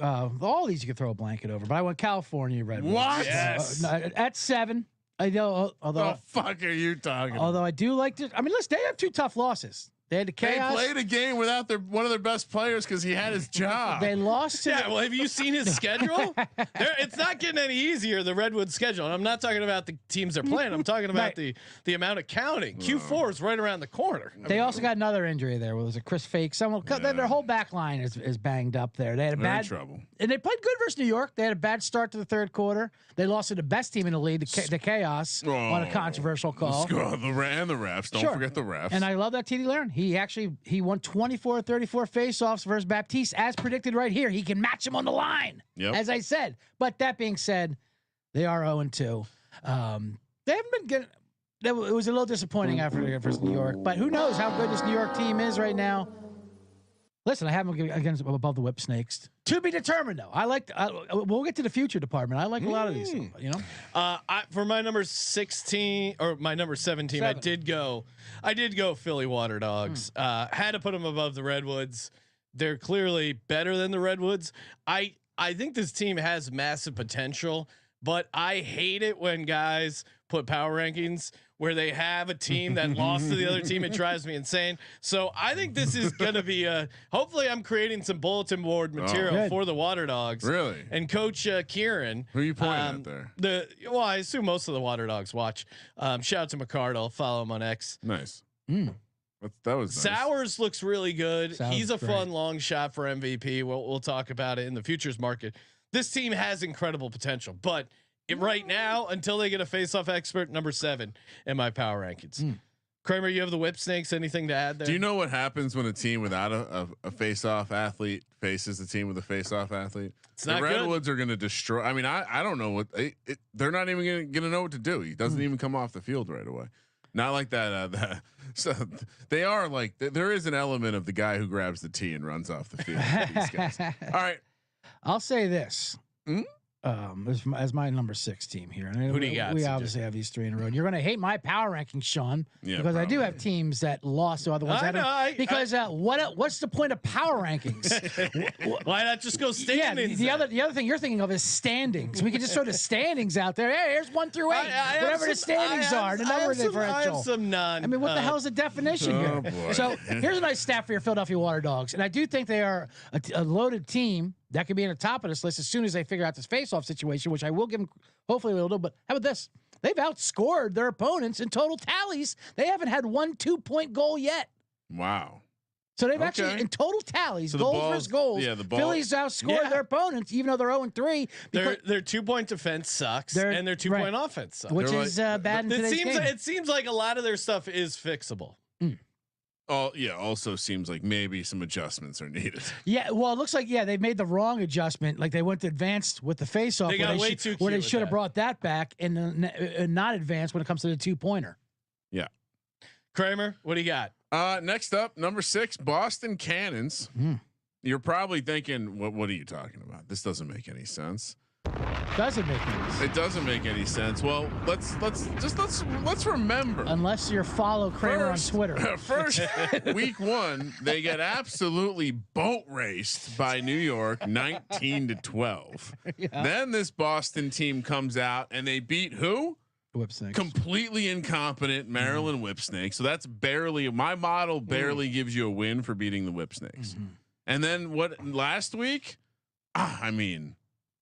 All these you could throw a blanket over, but I went California Redwoods. What? Yes. At 7. I know. Although, the fuck are you talking? Although I do like to. I mean, listen, they have 2 tough losses. They had the chaos. They played a game without one of their best players because he had his job. They lost to. Well, have you seen his schedule? It's not getting any easier. The Redwood schedule. And I'm not talking about the teams they're playing. I'm talking about the amount of counting. Q4 is right around the corner. They also got another injury there. Was it Chris Fake? Their whole back line is banged up there. They had bad trouble. And they played good versus New York. They had a bad start to the 3rd quarter. They lost to the best team in the league, the Chaos, on a controversial call. The refs. Don't forget the refs. And I love that TD Laren. He won 24-34 faceoffs versus Baptiste, as predicted right here. He can match him on the line, as I said. But that being said, they are 0-2. They haven't been good. It was a little disappointing after versus New York. But who knows how good this New York team is right now. Listen, I have them against above the Whipsnakes. To be determined, though. We'll get to the future department. I like a lot of these. You know, for my number 16 or my number 17, I did go Philly Water Dogs. Had to put them above the Redwoods. They're clearly better than the Redwoods. I think this team has massive potential, but I hate it when guys put power rankings where they have a team that lost to the other team. It drives me insane. So I think this is going to be hopefully I'm creating some bulletin board material for the Water Dogs. Really? And Coach Kieran. Who are you pointing at there? I assume most of the Water Dogs watch. Shout out to McCardle. Follow him on X. Nice. That was nice. Sowers looks really good. Sowers He's a great. fun long shot for MVP. We'll talk about it in the futures market. This team has incredible potential, but right now, until they get a face-off expert, number 7 in my power rankings. Kramer, you have the whip snakes. Anything to add there? Do you know what happens when a team without a face-off athlete faces a team with a face-off athlete? It's not the good. Redwoods are going to destroy. I mean, I don't know what they're not even going to know what to do. He doesn't even come off the field right away. Not like that. So they are like there is an element of the guy who grabs the tee and runs off the field. For these guys. All right, I'll say this. As my number 6 team here, and Who do you got, we CJ? obviously have these 3 in a row. And you're going to hate my power rankings, Sean, Yeah, because I do probably. have teams that lost to other ones. Because what's the point of power rankings? Why not just go standings? The other thing you're thinking of is standings. We can just throw the standings out there. Hey, here's 1 through 8, whatever the standings are, the number differential. I have some non. I mean, what the hell is the definition here? boy. So here's a nice stat for your Philadelphia Water Dogs, and I do think they are a loaded team that could be in the top of this list as soon as they figure out this face-off situation, which I will give them. Hopefully, they'll do. But how about this? They've outscored their opponents in total tallies. They haven't had 1 2-point goal yet. wow. So they've actually in total tallies, So the goals balls- versus goals. yeah, the ball- Phillies outscored Yeah. their opponents, even though they're 0-3. Their 2-point defense sucks, and their 2-point offense sucks. Which They're is bad in today's game. It seems like a lot of their stuff is fixable. Oh yeah. Also seems like maybe some adjustments are needed. Yeah, well, it looks like they've made the wrong adjustment. Like they went to advanced with the face-off, They got way too where cute they with should have that. brought that back and not advanced when it comes to the 2-pointer. Yeah. Kramer, what do you got? Next up, number 6, Boston Cannons. You're probably thinking, what are you talking about? This doesn't make any sense. Doesn't make any sense. It doesn't make any sense. Well, let's remember. Unless you follow Kramer on Twitter. First week 1, they get absolutely boat raced by New York, 19-12. Then this Boston team comes out and they beat who? Whip snakes. Completely incompetent Maryland Whip Snakes. So that's barely my model. Barely gives you a win for beating the Whip Snakes. And then what? Last week, I mean,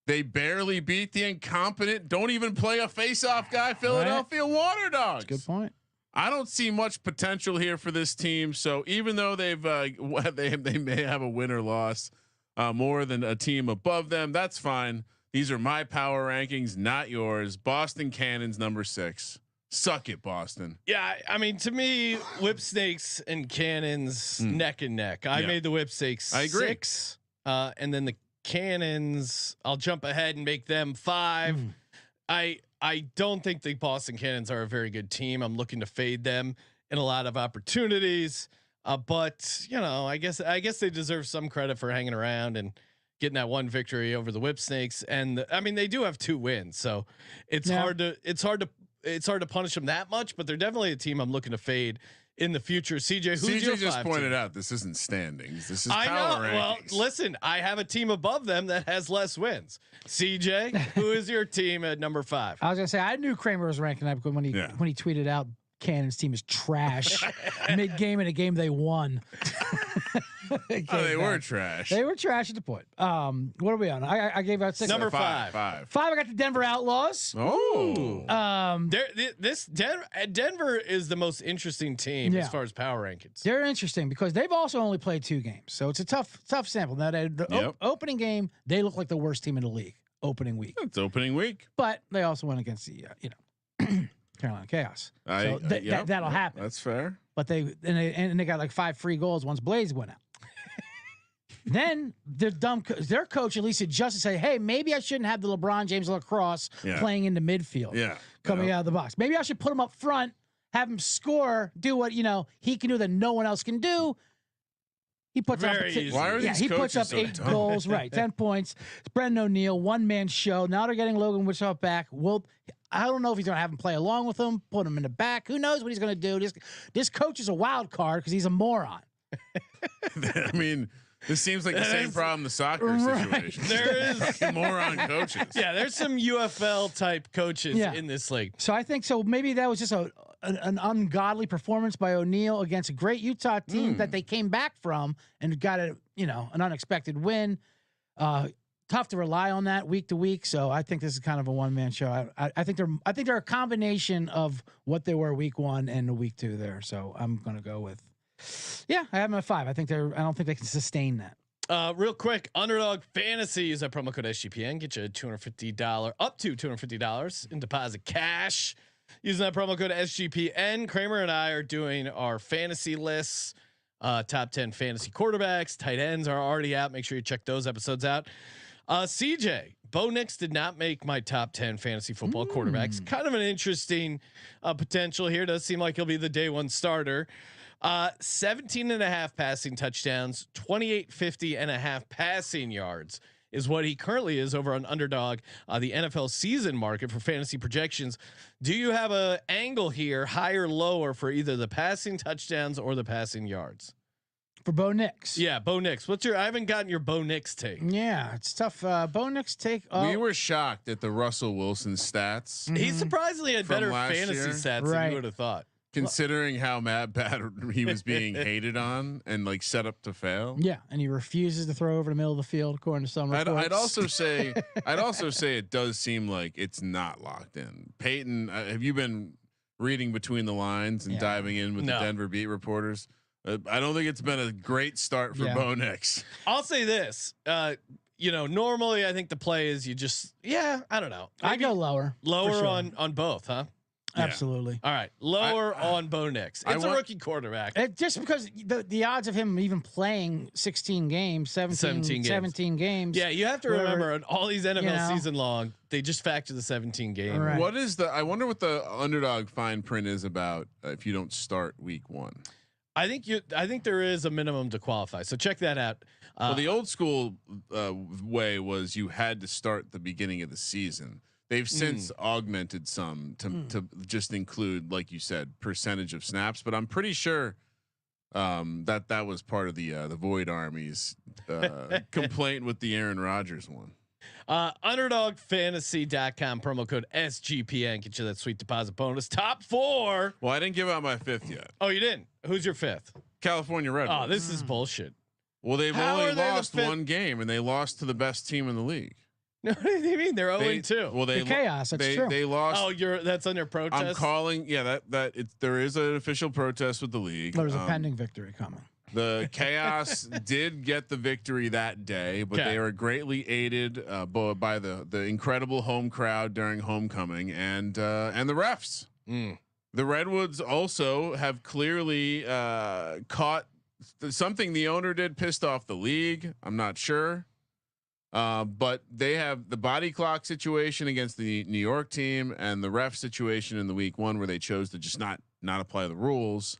they barely beat the incompetent. Don't even play a face-off guy. Philadelphia Water Dogs. Good point. I don't see much potential here for this team. So even though they may have a win or loss more than a team above them, that's fine. These are my power rankings, not yours. Boston Cannons, number 6. Suck it, Boston. Yeah, I mean, to me, whip snakes and cannons neck and neck. I made the whip snakes I agree. 6, and then the cannons, I'll jump ahead and make them 5. I don't think the Boston Cannons are a very good team. I'm looking to fade them in a lot of opportunities, but I guess they deserve some credit for hanging around and getting that 1 victory over the whip snakes. And I mean, they do have 2 wins, so it's hard to punish them that much, but they're definitely a team I'm looking to fade in the future. CJ, who's your CJ just 5 pointed team? out this isn't standings. This is I power know. rankings. Well, listen, I have a team above them that has less wins. CJ, who is your team at number 5? I was gonna say I knew Kramer was ranking up when he tweeted out Cannon's team is trash mid game in a game they won. They were trash. They were trash at the point. What are we on? I gave out 6. Number 5. 5. I got the Denver Outlaws. Oh. Denver is the most interesting team as far as power rankings. They're interesting because they've also only played 2 games, so it's a tough sample. Now, opening game, they look like the worst team in the league. Opening week, It's opening week. but they also went against the Carolina Chaos. So that'll happen. That's fair. But they got like 5 free goals once Blaze went out. Then their coach at least adjusted and say, hey, maybe I shouldn't have the LeBron James Lacrosse playing in the midfield. Coming out of the box. Maybe I should put him up front, have him score, do what he can do that no one else can do. He puts up. Why are these he puts up coaches so 8 goals, right? 10 points. It's Brendan O'Neill, 1-man show. Now they're getting Logan Witchoff back. I don't know if he's going to have him play along with him, put him in the back. Who knows what he's going to do? This coach is a wild card because he's a moron. I mean, this seems like the same problem the soccer situation. There is moron coaches. Yeah, there's some UFL type coaches in this league. So I think so. Maybe that was just an ungodly performance by O'Neill against a great Utah team that they came back from and got an unexpected win. tough to rely on that week to week. So I think this is kind of a one-man show. I think they're a combination of what they were week 1 and the week 2 there. So I'm going to go with, I have them at 5. I don't think they can sustain that. Real quick, Underdog Fantasy, use that promo code SGPN, get you $250 up to $250 in deposit cash. Using that promo code SGPN, Kramer and I are doing our fantasy lists. Top 10 fantasy quarterbacks, tight ends are already out. Make sure you check those episodes out. CJ, Bo Nix did not make my top 10 fantasy football quarterbacks. Kind of an interesting potential here. Does seem like he'll be the day 1 starter. 17.5 passing touchdowns, 28.50.5 passing yards is what he currently is over on Underdog, the NFL season market for fantasy projections. Do you have a angle here, higher, lower, for either the passing touchdowns or the passing yards? For Bo Nix. Yeah, Bo Nix. I haven't gotten your Bo Nix take. Yeah, it's tough. Bo Nix take. We were shocked at the Russell Wilson stats. He surprisingly had better fantasy year. stats than you would have thought. Considering how bad he was being hated on and like set up to fail. Yeah, and he refuses to throw over the middle of the field, according to some reports. I'd also say it does seem like it's not locked in. Peyton, have you been reading between the lines and diving in with the Denver beat reporters? I don't think it's been a great start for Bo Nix. I'll say this. Normally I think the play is you just I don't know. Maybe I go lower sure. on both, huh? Absolutely. All right, lower on Bo Nix. It's a rookie quarterback. Just because the odds of him even playing 16 games, 17 games. Yeah, you have to remember on all these NFL season long, they just factor the 17 game. Right. I wonder what the Underdog fine print is about if you don't start week 1. I think there is a minimum to qualify. So check that out. Well, the old school way was you had to start the beginning of the season. They've since augmented some to just include, like you said, percentage of snaps. But I'm pretty sure that was part of the Void Army's complaint with the Aaron Rodgers one. UnderdogFantasy.com promo code SGPN, get you that sweet deposit bonus. Top 4. Well, I didn't give out my 5th yet. Oh, you didn't? Who's your 5th? California Redwoods. Oh, this is bullshit. Well, they've only lost 1 game, and they lost to the best team in the league. No, what do you mean? They're 0-2. Well, the chaos. That's true. They lost. Oh, that's on your protest. I'm calling. Yeah, there is an official protest with the league. There's a pending victory coming. The chaos did get the victory that day, but they were greatly aided by the incredible home crowd during homecoming and the refs. The Redwoods also have clearly caught something the owner did, pissed off the league. I'm not sure. But they have the body clock situation against the New York team and the ref situation in the week 1 where they chose to just not apply the rules.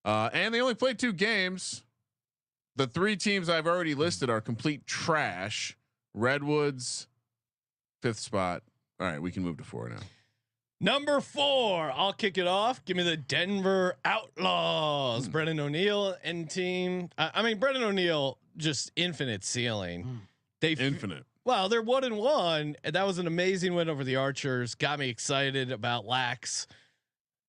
And they only played 2 games. The 3 teams I've already listed are complete trash. Redwoods, 5th spot. All right, we can move to 4 now. Number 4, I'll kick it off. Give me the Denver Outlaws. Brendan O'Neill and team. I mean, Brendan O'Neill, just infinite ceiling. Infinite. Well, they're 1-1, and that was an amazing win over the Archers. Got me excited about Lax.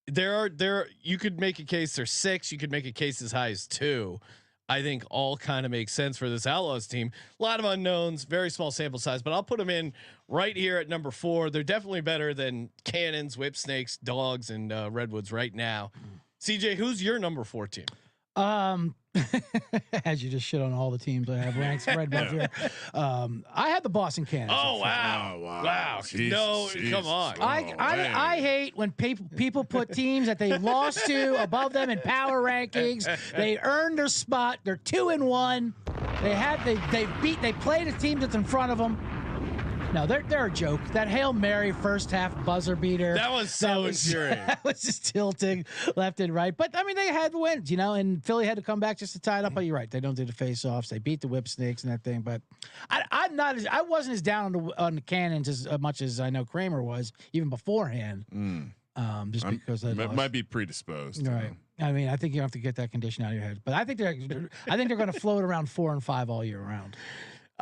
You could make a case they're 6. You could make a case as high as 2. I think all kind of makes sense for this Outlaws team. A lot of unknowns, very small sample size, but I'll put them in right here at number 4. They're definitely better than Cannons, Whip Snakes, Dogs, and Redwoods right now. CJ, who's your number 4 team? As you just shit on all the teams I have ranked right above here. I had the Boston Cannons. Oh wow! Jesus, no, Jesus. Come on. I hate when people put teams that they lost to above them in power rankings. They earned their spot. They're 2-1. They played a team that's in front of them. No, they're a joke. That Hail Mary first half buzzer beater. That was so infuriating. That was just tilting left and right. But I mean, they had wins, and Philly had to come back just to tie it up. But you're right, they don't do the face-offs. They beat the Whip Snakes and that thing. But I wasn't as down on the Cannons as much as I know Kramer was even beforehand. Just because they might be predisposed. Right. I mean, I think you have to get that condition out of your head. But I think they're going to float around 4 and 5 all year round.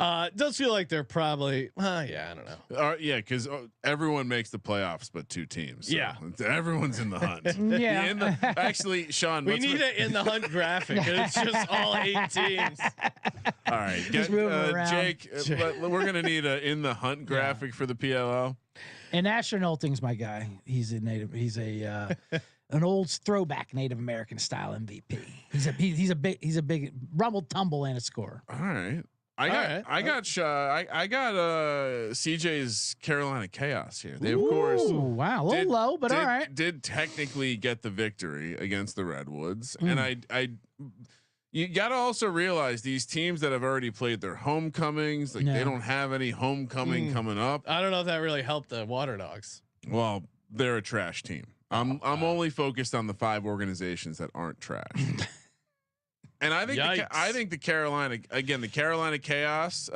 It does feel like they're probably, yeah, I don't know. Yeah, because everyone makes the playoffs, but 2 teams. So yeah, everyone's in the hunt. Yeah. Actually, Sean, we need it in the hunt graphic. And it's just all 8 teams. All right, Jake. We're gonna need a in the hunt graphic for the PLL. And Asher Nolting's my guy. He's a native. He's a an old throwback Native American style MVP. He's a big rumble tumble and a scorer. All right. I got CJ's Carolina Chaos here. They of course, wow, a little low, but all right. Did technically get the victory against the Redwoods, and you got to also realize these teams that have already played their homecomings, like they don't have any homecoming coming up. I don't know if that really helped the Water Dogs. Well, they're a trash team. I'm only focused on the 5 organizations that aren't trash. And I think the Carolina Chaos.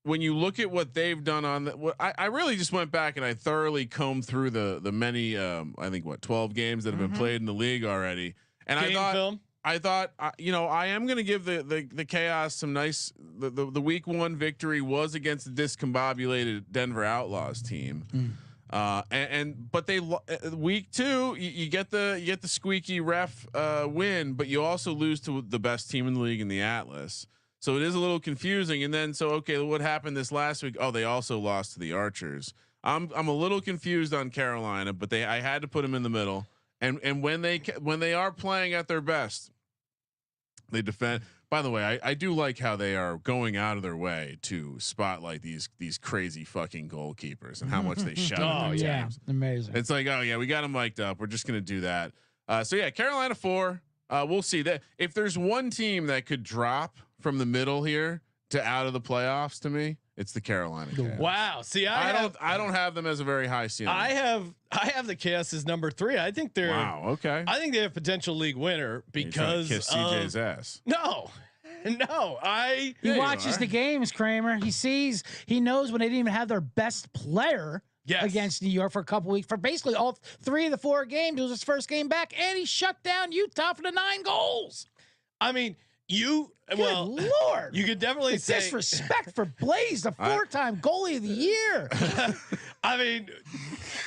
When you look at what they've done on I really just went back and I thoroughly combed through the many 12 games that have been played in the league already. And I thought I am going to give the Chaos some nice. The week 1 victory was against the discombobulated Denver Outlaws team. But they week 2 you get the squeaky ref win, but you also lose to the best team in the league in the Atlas. So it is a little confusing. And then what happened this last week? Oh, they also lost to the Archers. I'm a little confused on Carolina, but I had to put them in the middle. And when they are playing at their best, they defend. By the way, I do like how they are going out of their way to spotlight these crazy fucking goalkeepers and how much they shout at their teams. Amazing. It's like, oh yeah, we got them mic'd up. We're just gonna do that. So yeah, Carolina 4. We'll see that if there's one team that could drop from the middle here to out of the playoffs, to me, it's the Carolina Chaos. Wow. See, I don't have them as a very high ceiling. I have the Chaos as number 3. I think they're okay. I think they have potential league winner because kiss CJ's ass. No. He watches the games, Kramer. He knows when they didn't even have their best player against New York for a couple weeks for basically all 3 of the 4 games. It was his first game back, and he shut down Utah for the 9 goals. I mean, Good Lord, you could definitely say disrespect for Blaze, the 4-time goalie of the year. I mean,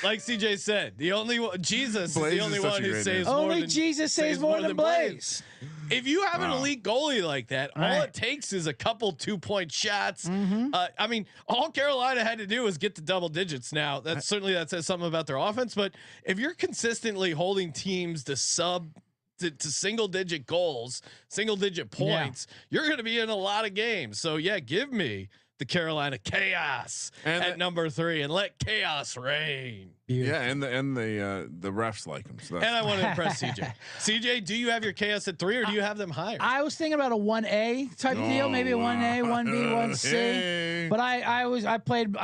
like CJ said, the only one, Jesus Blaze is the only one who saves more only than Jesus saves more than Blaze. If you have an elite goalie like that, all it takes is a couple 2-point shots. I mean, all Carolina had to do was get to double digits. Now, that says something about their offense. But if you're consistently holding teams to to single digit goals, single digit points, you're going to be in a lot of games. So yeah, give me the Carolina Chaos at number 3 and let chaos reign. Yeah, and the refs like them. So and I want to impress CJ. CJ, do you have your Chaos at 3 or do you have them higher? I was thinking about a 1A type of deal, maybe a 1A, 1B, 1C. Hey. But I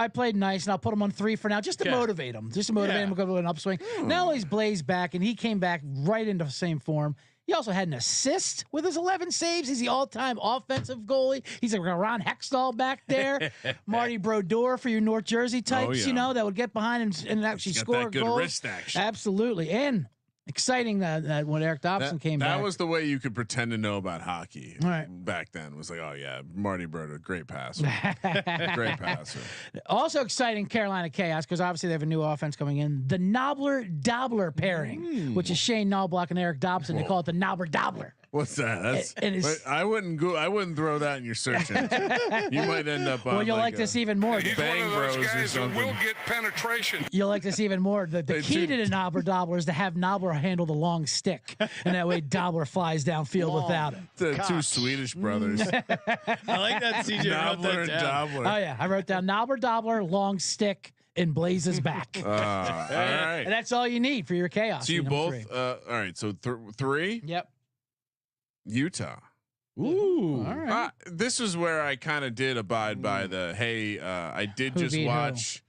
played nice, and I'll put them on 3 for now, just to motivate them, to go to an upswing. Now he's Blaze back, and he came back right into the same form. He also had an assist with his 11 saves. He's the all-time offensive goalie. He's like Ron Hextall back there. Marty Brodeur for your North Jersey types, that would get behind and actually score that good goals. wrist action. Absolutely. And exciting that when Eric Dobson came back. That was the way you could pretend to know about hockey back then. It was like, oh yeah, Marty Brodeur, great passer. Great passer. Also exciting Carolina Chaos, because obviously they have a new offense coming in. The Knobbler-Dobler pairing, which is Shane Knobloch and Eric Dobson. They call it the Knobbler-Dobler. What's that? I wouldn't throw that in your search engine. You might end up on. Well, you'll like this even more. He's Bang one of those Bros guys who will get penetration. You'll like this even more. The key to the Knobbler-Dobler is to have Knobbler handle the long stick, and that way Dobler flies downfield without it. The 2 Swedish brothers. I like that CJ wrote that down. Dobler. Oh yeah, I wrote down Knobbler-Dobler, long stick, and Blaze's back. All right, and that's all you need for your chaos. So you both. All right, so 3. Yep. Utah. Ooh. All right. This is where I kind of did abide by the I did just watch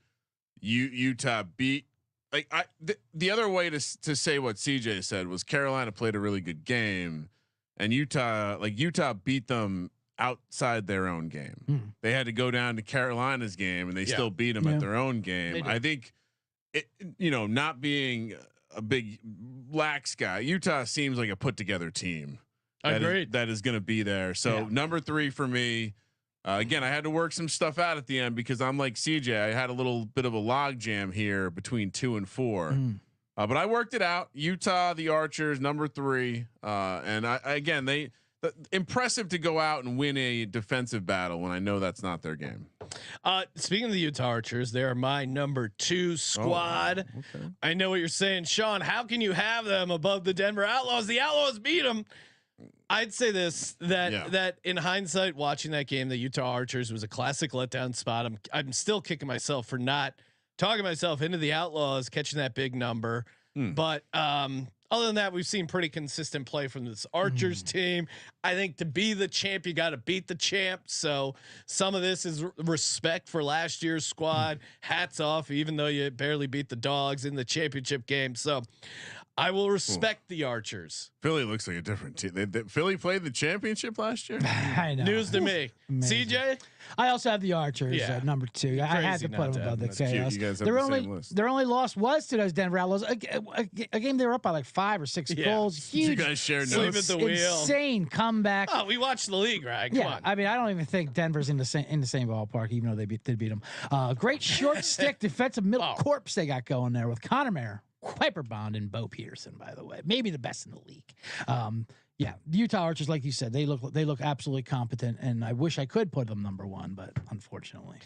Utah beat. Like the other way to say what CJ said was Carolina played a really good game, and Utah beat them outside their own game. They had to go down to Carolina's game, and they still beat them at their own game. I think not being a big lax guy, Utah seems like a put together team. That is going to be there. So number 3 for me, Again, I had to work some stuff out at the end because I'm like CJ. I had a little bit of a log jam here between 2 and 4, but I worked it out. Utah, the Archers, number 3, and impressive to go out and win a defensive battle when I know that's not their game. Speaking of the Utah Archers, they're my number 2 squad. Oh, okay. I know what you're saying, Sean. How can you have them above the Denver Outlaws? The Outlaws beat them. I'd say this that in hindsight, watching that game, the Utah Archers was a classic letdown spot. I'm still kicking myself for not talking myself into the Outlaws catching that big number. But other than that, we've seen pretty consistent play from this Archers team. I think to be the champ, you got to beat the champ. So some of this is respect for last year's squad. Hats off, even though you barely beat the Dogs in the championship game. So I will respect the Archers. Philly looks like a different team. Philly played the championship last year. I know. News to me. Amazing. CJ. I also have the Archers at number 2. I had to put them above the Chaos. You guys have the same list. Their only loss was to those Denver Outlaws. A game they were up by like 5 or 6 goals. Huge. You guys shared Sleep notes. at the wheel. Insane comeback. Oh, we watched the league, right? Come on. I mean, I don't even think Denver's in the same ballpark, even though they did beat them. Great short stick defensive middle corpse they got going there with Connor Mayer, Kuiper Bond, and Bo Peterson. By the way, maybe the best in the league. The Utah Archers, like you said, they look absolutely competent, and I wish I could put them number 1, but unfortunately,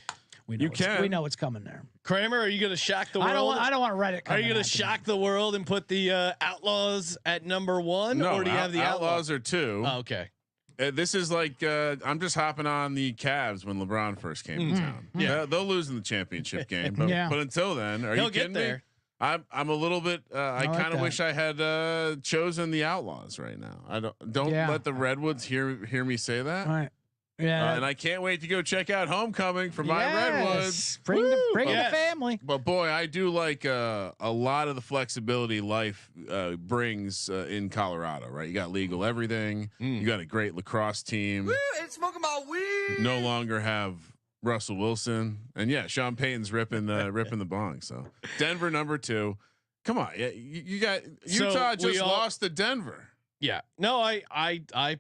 we know it's coming there. Kramer, are you going to shock the world? I don't want Reddit. Are you going to shock the world and put the Outlaws at number 1, or do you have the Outlaws are 2? Oh, okay. This is like I'm just hopping on the Cavs when LeBron first came to town. Yeah, they'll lose in the championship game, but until then, you kidding me? I'm a little bit. I kind of wish I had chosen the Outlaws right now. I don't let the Redwoods hear me say that. Right. Yeah, and I can't wait to go check out Homecoming for my Redwoods. Bring the family. But boy, I do like a lot of the flexibility life brings in Colorado. Right, you got legal everything. You got a great lacrosse team. Woo, ain't smoking my weed. No longer have Russell Wilson, and Sean Payton's ripping the bong. So Denver number 2. Come on, you got Utah just lost to Denver. Yeah, no, I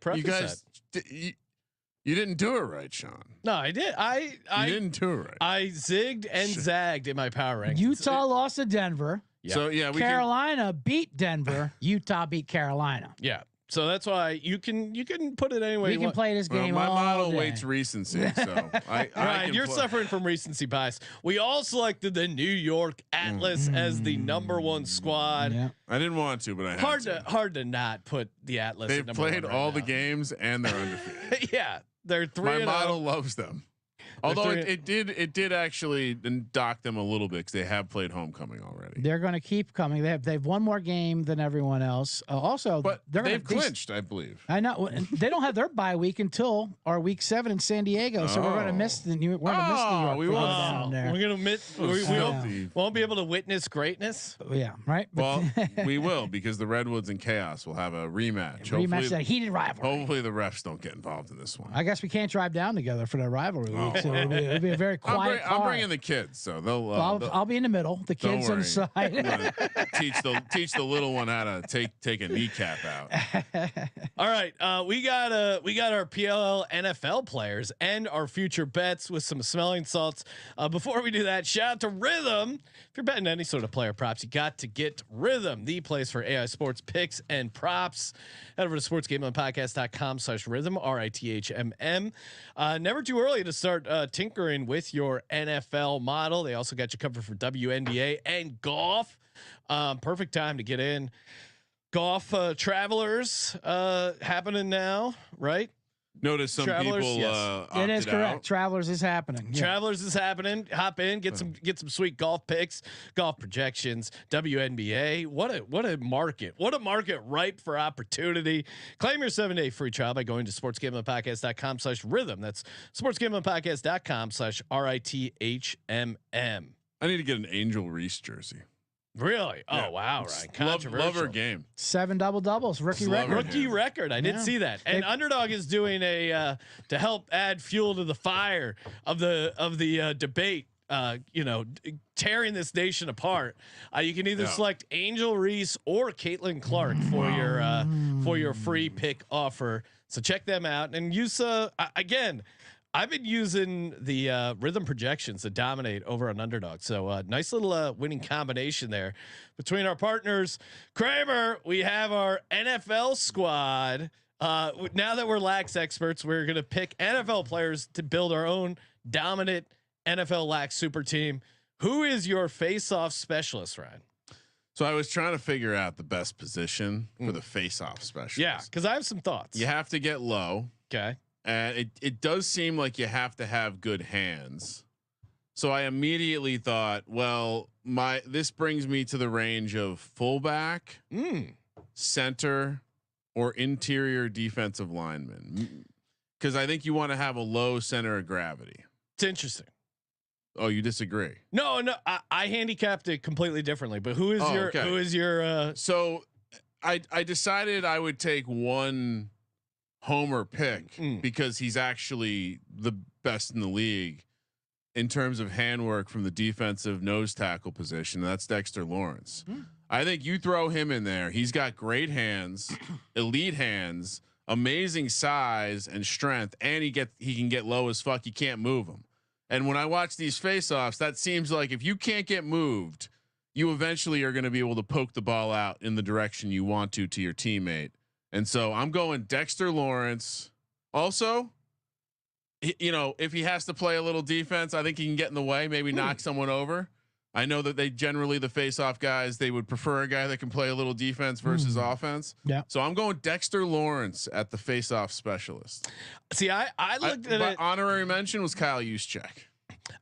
preface you guys. You didn't do it right, Sean. No, I did. You didn't do it right. I zigged and zagged in my power rankings. Utah lost to Denver. Yeah. So Carolina beat Denver. Utah beat Carolina. Yeah. So that's why you can put it anyway. We can play this game. My all model day. Waits recency. So Ryan, you're suffering from recency bias. We all selected the New York Atlas as the number 1 squad. Yeah. I didn't want to, but I had hard to not put the Atlas. They've played all the games and they're undefeated. Yeah, they're 3. My model loves them. Although it did actually dock them a little bit because they have played Homecoming already. They're going to keep coming. They've one more game than everyone else. Also, but they've clinched, I believe. I know they don't have their bye week until our week 7 in San Diego, so we're going to miss the New York. We will. Down there. We're going to miss. We won't be able to witness greatness. Yeah, right. Well, we will because the Redwoods and Chaos will have a rematch. That heated rivalry. Hopefully, the refs don't get involved in this one. I guess we can't drive down together for the rivalry week, so it'll be a very quiet. I'm bringing the kids, so they'll. I'll be in the middle. The kids on the side. teach the little one how to take a kneecap out. All right, we got our PLL NFL players and our future bets with some smelling salts. Before we do that, shout out to Rhythm. If you're betting any sort of player props, you got to get Rhythm, the place for AI sports picks and props. Head over to sportsgamblingpodcast.com/rhythm, RITHMM. Never too early to start tinkering with your NFL model. They also got you covered for WNBA and golf. Perfect time to get in. Golf Travelers happening now, right? Notice some Travelers, people. Yes. It is correct. Out. Travelers is happening. Yeah. Travelers is happening. Hop in, get some sweet golf picks, golf projections, WNBA. What a market! What a market ripe for opportunity. Claim your 7-day free trial by going to sportsgamblingpodcast.com/rhythm. That's sportsgamblingpodcast.com/RITHMM. I need to get an Angel Reese jersey. Really? Yeah. Oh wow! Right. Controversial. Love her game. 7 double-doubles, rookie record. Rookie record. I did see that. And Underdog is doing a to help add fuel to the fire of the debate. Tearing this nation apart. You can either select Angel Reese or Caitlin Clark for your free pick offer. So check them out and use again. I've been using the rhythm projections to dominate over an underdog. So nice little winning combination there between our partners. Kramer, we have our NFL squad. Now that we're lax experts, we're going to pick NFL players to build our own dominant NFL lax super team. Who is your face-off specialist, Ryan? So I was trying to figure out the best position for the face-off specialist. Yeah, because I have some thoughts. You have to get low. Okay. And it does seem like you have to have good hands. So I immediately thought, well, this brings me to the range of fullback, center, or interior defensive lineman. Because I think you want to have a low center of gravity. It's interesting. Oh, you disagree? No, I handicapped it completely differently. But who is your? So I decided I would take one homer pick because he's actually the best in the league in terms of handwork from the defensive nose tackle position. That's Dexter Lawrence. I think you throw him in there. He's got great hands, elite hands, amazing size and strength, and he can get low as fuck. You can't move him. And when I watch these face-offs, that seems like if you can't get moved, you eventually are going to be able to poke the ball out in the direction you want to your teammate. And so I'm going Dexter Lawrence. Also, if he has to play a little defense, I think he can get in the way, maybe knock someone over. I know that the face-off guys, they would prefer a guy that can play a little defense versus offense. Yeah. So I'm going Dexter Lawrence at the face-off specialist. See, I looked at it. Honorary mention was Kyle Juszczyk.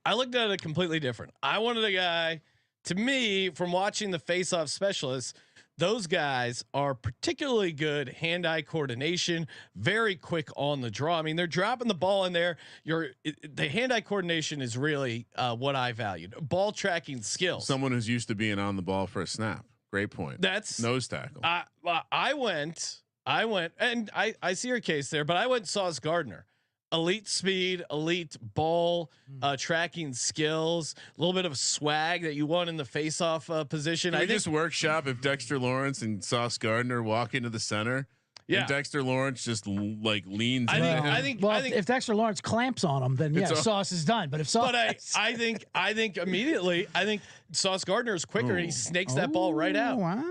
I looked at it completely different. I wanted a guy, to me, from watching the face-off specialists, those guys are particularly good hand-eye coordination, very quick on the draw. I mean, they're dropping the ball in there. The hand-eye coordination is really what I valued. Ball tracking skills. Someone who's used to being on the ball for a snap. Great point. That's nose tackle. I went, and I see your case there, but I went Sauce Gardner. Elite speed, elite ball tracking skills, a little bit of swag that you want in the face-off position. Can I just workshop if Dexter Lawrence and Sauce Gardner walk into the center. Yeah, and Dexter Lawrence just like leans. I think if Dexter Lawrence clamps on him, then Sauce is done. But if Sauce, I think immediately, I think Sauce Gardner is quicker and he snakes that ball right out. Wow.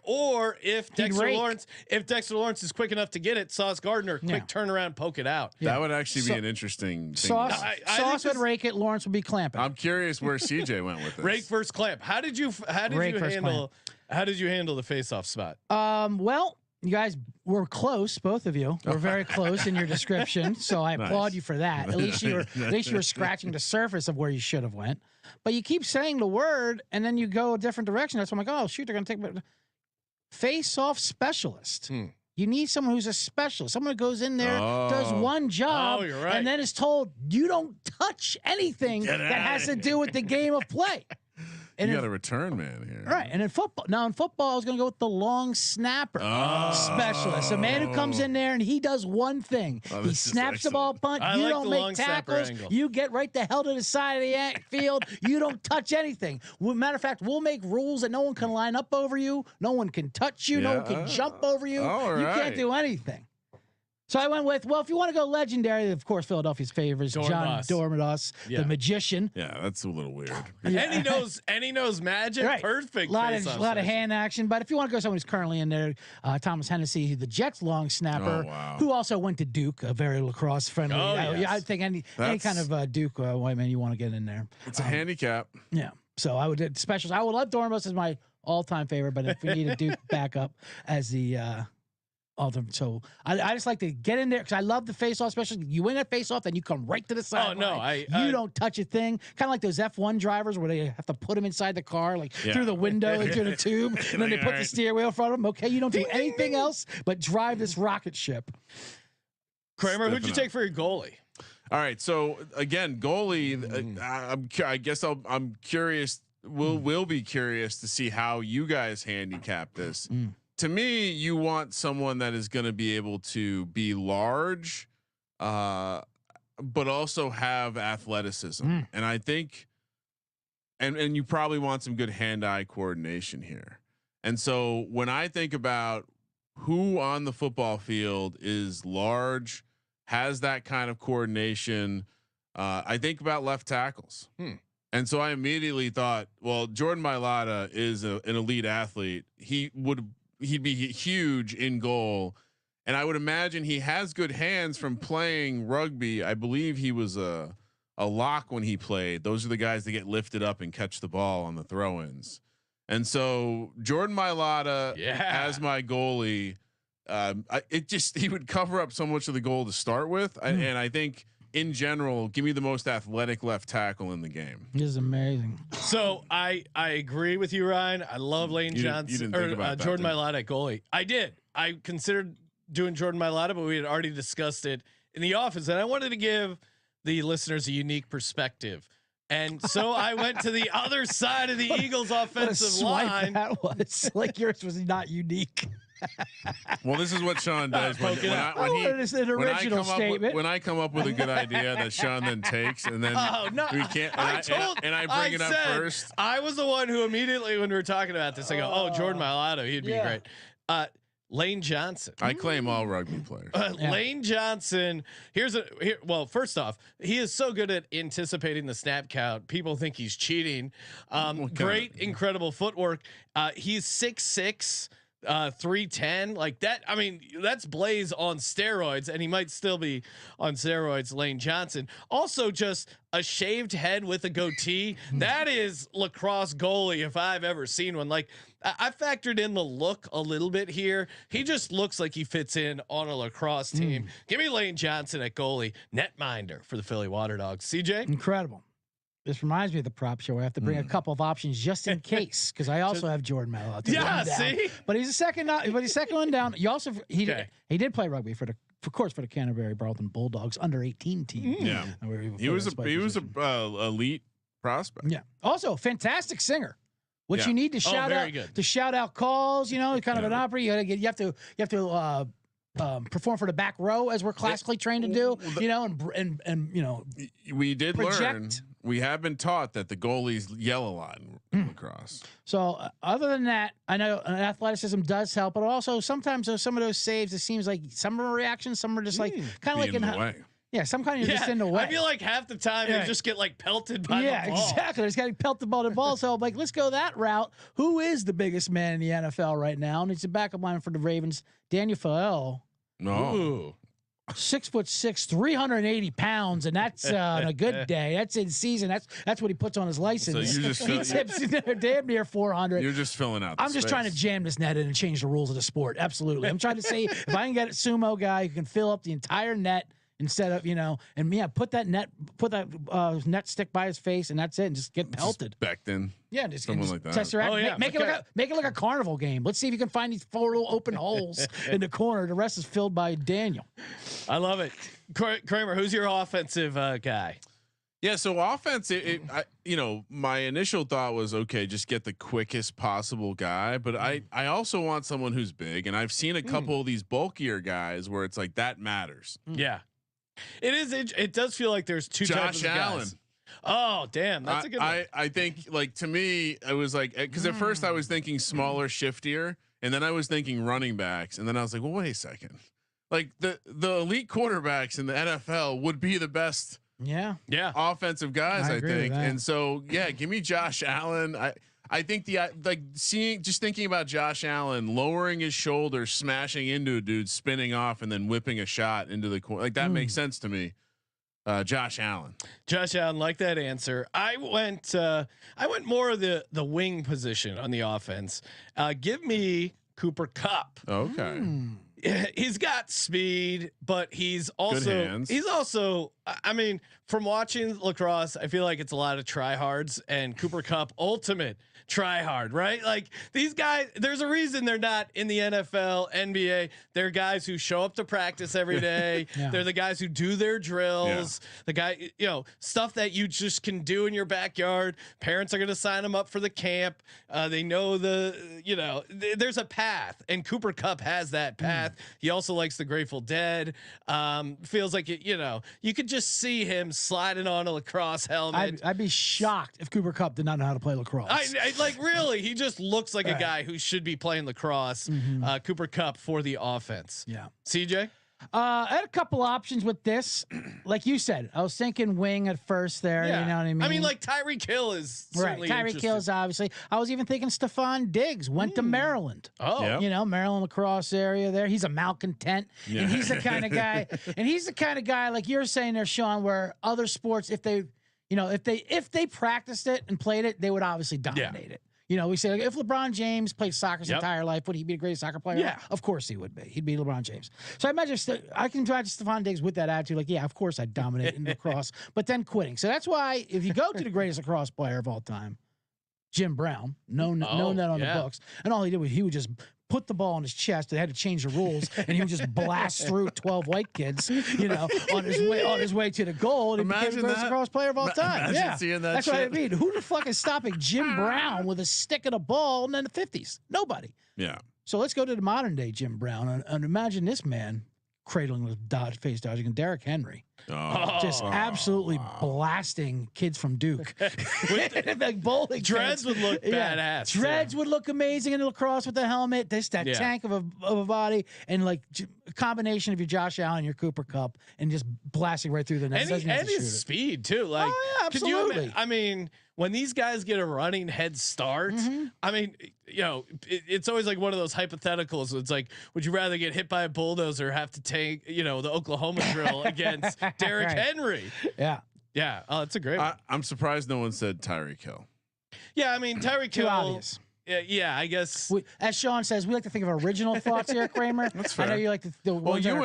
Or if Dexter Lawrence is quick enough to get it, Sauce Gardner quick turnaround, poke it out. Yeah. That would actually be an interesting thing. Sauce would rake it. Lawrence would be clamping. I'm curious where CJ went with this. Rake versus clamp. How did you handle the face-off spot? Well, you guys were close. Both of you were very close in your description. So I applaud you for that. At least you were scratching the surface of where you should have went. But you keep saying the word and then you go a different direction. That's why I'm like, oh shoot, they're gonna take face-off specialist. You need someone who's a specialist, someone who goes in there, does one job, and then is told you don't touch anything that has to do with the game of play. And you got a return man here, right? And in football, I was going to go with the long snapper specialist, a man who comes in there and he does one thing: he snaps the ball, punt. You don't make tackles. You get right the hell to the side of the field. You don't touch anything. Matter of fact, we'll make rules that no one can line up over you, no one can touch you, no one can jump over you. You can't do anything. So I went with, well, if you want to go legendary, of course, Philadelphia's favorites, John Dormados, the magician. Yeah, that's a little weird. And he knows magic. Right. Perfect. A lot of hand action. But if you want to go someone who's currently in there, Thomas Hennessy, the Jets long snapper, who also went to Duke, a very lacrosse friendly. I think any kind of Duke white man you want to get in there. It's a handicap. Yeah. So I would do specials. I would love Dormados as my all-time favorite, but if we need a Duke backup as the so I just like to get in there because I love the face-off, especially you win that face-off, then you come right to the side. Oh no, you don't touch a thing. Kind of like those F1 drivers where they have to put them inside the car, like through the window into the tube, and then they put the steering wheel in front of them. Okay, you don't do anything else but drive this rocket ship. Kramer, who'd you take for your goalie? All right, so again, goalie. I guess I'm curious. We'll be curious to see how you guys handicap this. To me, you want someone that is going to be able to be large, but also have athleticism. And I think, and you probably want some good hand-eye coordination here. And so when I think about who on the football field is large, has that kind of coordination. I think about left tackles. And so I immediately thought, well, Jordan Mailata is an elite athlete. He'd be huge in goal. And I would imagine he has good hands from playing rugby. I believe he was a lock when he played. Those are the guys that get lifted up and catch the ball on the throw-ins. And so Jordan Mailata as my goalie, he would cover up so much of the goal to start with. And I think in general, give me the most athletic left tackle in the game. This is amazing. So I agree with you, Ryan. I love Lane Johnson or Jordan Mailata at goalie. I did. I considered doing Jordan Mailata, but we had already discussed it in the office, and I wanted to give the listeners a unique perspective. And so I went to the other side of the Eagles offensive line. That was like yours was not unique. Well, this is what Sean does when I come up with a good idea that Sean then takes, and then we can't. And I bring it up first. I was the one who immediately, when we were talking about this, I go, "Oh, Jordan Mailata, he'd be great." Lane Johnson. I claim all rugby players. Lane Johnson. Well, first off, he is so good at anticipating the snap count. People think he's cheating. Great, incredible footwork. He's 6'6". 310 like that. I mean, that's Blaze on steroids, and he might still be on steroids. Lane Johnson, also just a shaved head with a goatee. That is lacrosse goalie if I've ever seen one. Like, I factored in the look a little bit here. He just looks like he fits in on a lacrosse team. Give me Lane Johnson at goalie, netminder for the Philly Water Dogs. CJ, incredible. This reminds me of the prop show. I have to bring a couple of options just in case, because I also have Jordan Mailata. Yeah, see, but he's second one down. You also he did play rugby for the Canterbury Barleton Bulldogs under 18 team. Yeah, he was a elite prospect. Yeah, also fantastic singer. What you need to shout out to shout out calls. You know, kind of an opera. You have to perform for the back row as we're classically trained to do. You know, and you know, we did learn. We have been taught that the goalies yell a lot in lacrosse. So other than that, I know athleticism does help, but also sometimes some of those saves, it seems like some are reactions, some are just like kind of like in the way. Yeah, some kind of just in the way. I feel like half the time they just get like pelted by the ball. Yeah, exactly. They just got pelted by the ball. So like, let's go that route. Who is the biggest man in the NFL right now? And it's a backup line for the Ravens, Daniel Fael. No. Ooh. 6'6", 380 pounds, and that's on a good day. That's in season. That's what he puts on his license. So he tips damn near 400. You're just filling out. I'm just trying to jam this net in and change the rules of the sport. Absolutely, I'm trying to see if I can get a sumo guy who can fill up the entire net instead of put that net stick by his face, and that's it, and just get pelted. Becton. Yeah, just like that. Test make it like a carnival game. Let's see if you can find these 4 little open holes in the corner. The rest is filled by Daniel. I love it. Kramer, who's your offensive guy? Yeah, so offense, my initial thought was, okay, just get the quickest possible guy. But I also want someone who's big, and I've seen a couple of these bulkier guys where it's like that matters. Yeah, it is. It does feel like there's two types of guys. Allen. Oh, damn, that's a good one. I think, like, to me, I was like, because at first I was thinking smaller, shiftier, and then I was thinking running backs, and then I was like, well, wait a second, like the elite quarterbacks in the NFL would be the best. Yeah. Offensive guys, I think. And so, give me Josh Allen. I think thinking about Josh Allen lowering his shoulder, smashing into a dude, spinning off, and then whipping a shot into the corner, like that makes sense to me. Josh Allen, like that answer. I went more of the wing position on the offense. Give me Cooper Kupp. Okay. He's got speed, but he's also, I mean, from watching lacrosse, I feel like it's a lot of tryhards, and Cooper Kupp, ultimate tryhard, right? Like these guys, there's a reason they're not in the NFL, NBA. They're guys who show up to practice every day. They're the guys who do their drills, the guy, stuff that you just can do in your backyard. Parents are going to sign them up for the camp. They know there's a path, and Cooper Kupp has that path. He also likes the Grateful Dead. Feels like you could just see him sliding on a lacrosse helmet. I'd be shocked if Cooper Kupp did not know how to play lacrosse. Like really, he just looks like a guy who should be playing lacrosse. Cooper Kupp for the offense. Yeah. CJ. I had a couple options with this. Like you said, I was thinking wing at first there. Yeah. You know what I mean? I mean, like Tyreek Hill is right. certainly Tyreek Hill is obviously. I was even thinking Stephon Diggs went to Maryland. Oh, Yep. You know, Maryland lacrosse area there. He's a malcontent. Yeah. And he's the kind of guy, like you're saying there, Sean, where other sports, if they practiced it and played it, they would obviously dominate it. You know, we say like, if LeBron James played soccer his entire life, would he be a great soccer player? Yeah. Of course he would be. He'd be LeBron James. So I imagine I can imagine Stephon Diggs with that attitude, like, yeah, of course I'd dominate in lacrosse, but then quitting. So that's why if you go to the greatest lacrosse player of all time, Jim Brown, known that on the books, and all he did was he would just put the ball on his chest. They had to change the rules, and he would just blast through 12 white kids, you know, on his way to the goal. And he became the greatest lacrosse player of all time. Imagine seeing that that's shit. what I mean. Who the fuck is stopping Jim Brown with a stick and a ball in the 50s? Nobody. Yeah. So let's go to the modern day Jim Brown and imagine this man cradling with face dodging and Derrick Henry. Just absolutely blasting kids from Duke. Like bowling Dreads would look badass. Dreads would look amazing in lacrosse with the helmet. That tank of a body, and like a combination of your Josh Allen, your Cooper Cup, and just blasting right through the net. And his speed too. Like, absolutely. I mean, when these guys get a running head start, I mean, you know, it's always like one of those hypotheticals. It's like, would you rather get hit by a bulldozer or have to take, you know, the Oklahoma drill against Derrick Henry? Yeah. Yeah. Oh, that's a great one. I'm surprised no one said Tyreek Hill. Yeah. I mean, Tyreek Too Hill. obvious. Yeah, I guess. As Sean says, we like to think of original thoughts here, Kramer. That's fair. I know you like the Well, ones you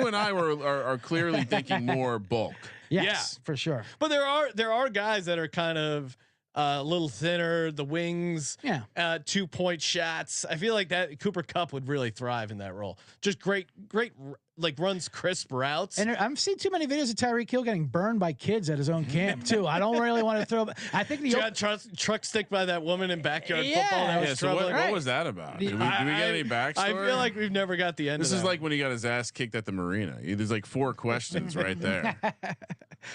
and I are clearly thinking more bulk. Yes, for sure. But there are guys that are kind of a little thinner, the wings, 2-point shots. I feel like that Cooper Cup would really thrive in that role. Just great, like runs crisp routes. And I've seen too many videos of Tyreek Hill getting burned by kids at his own camp too. I don't really want to throw. I think he got truck stick by that woman in backyard football. That was so what was that about? Do we get any backstory? I feel like we've never got the end. This is like when he got his ass kicked at the marina. There's like 4 questions right there.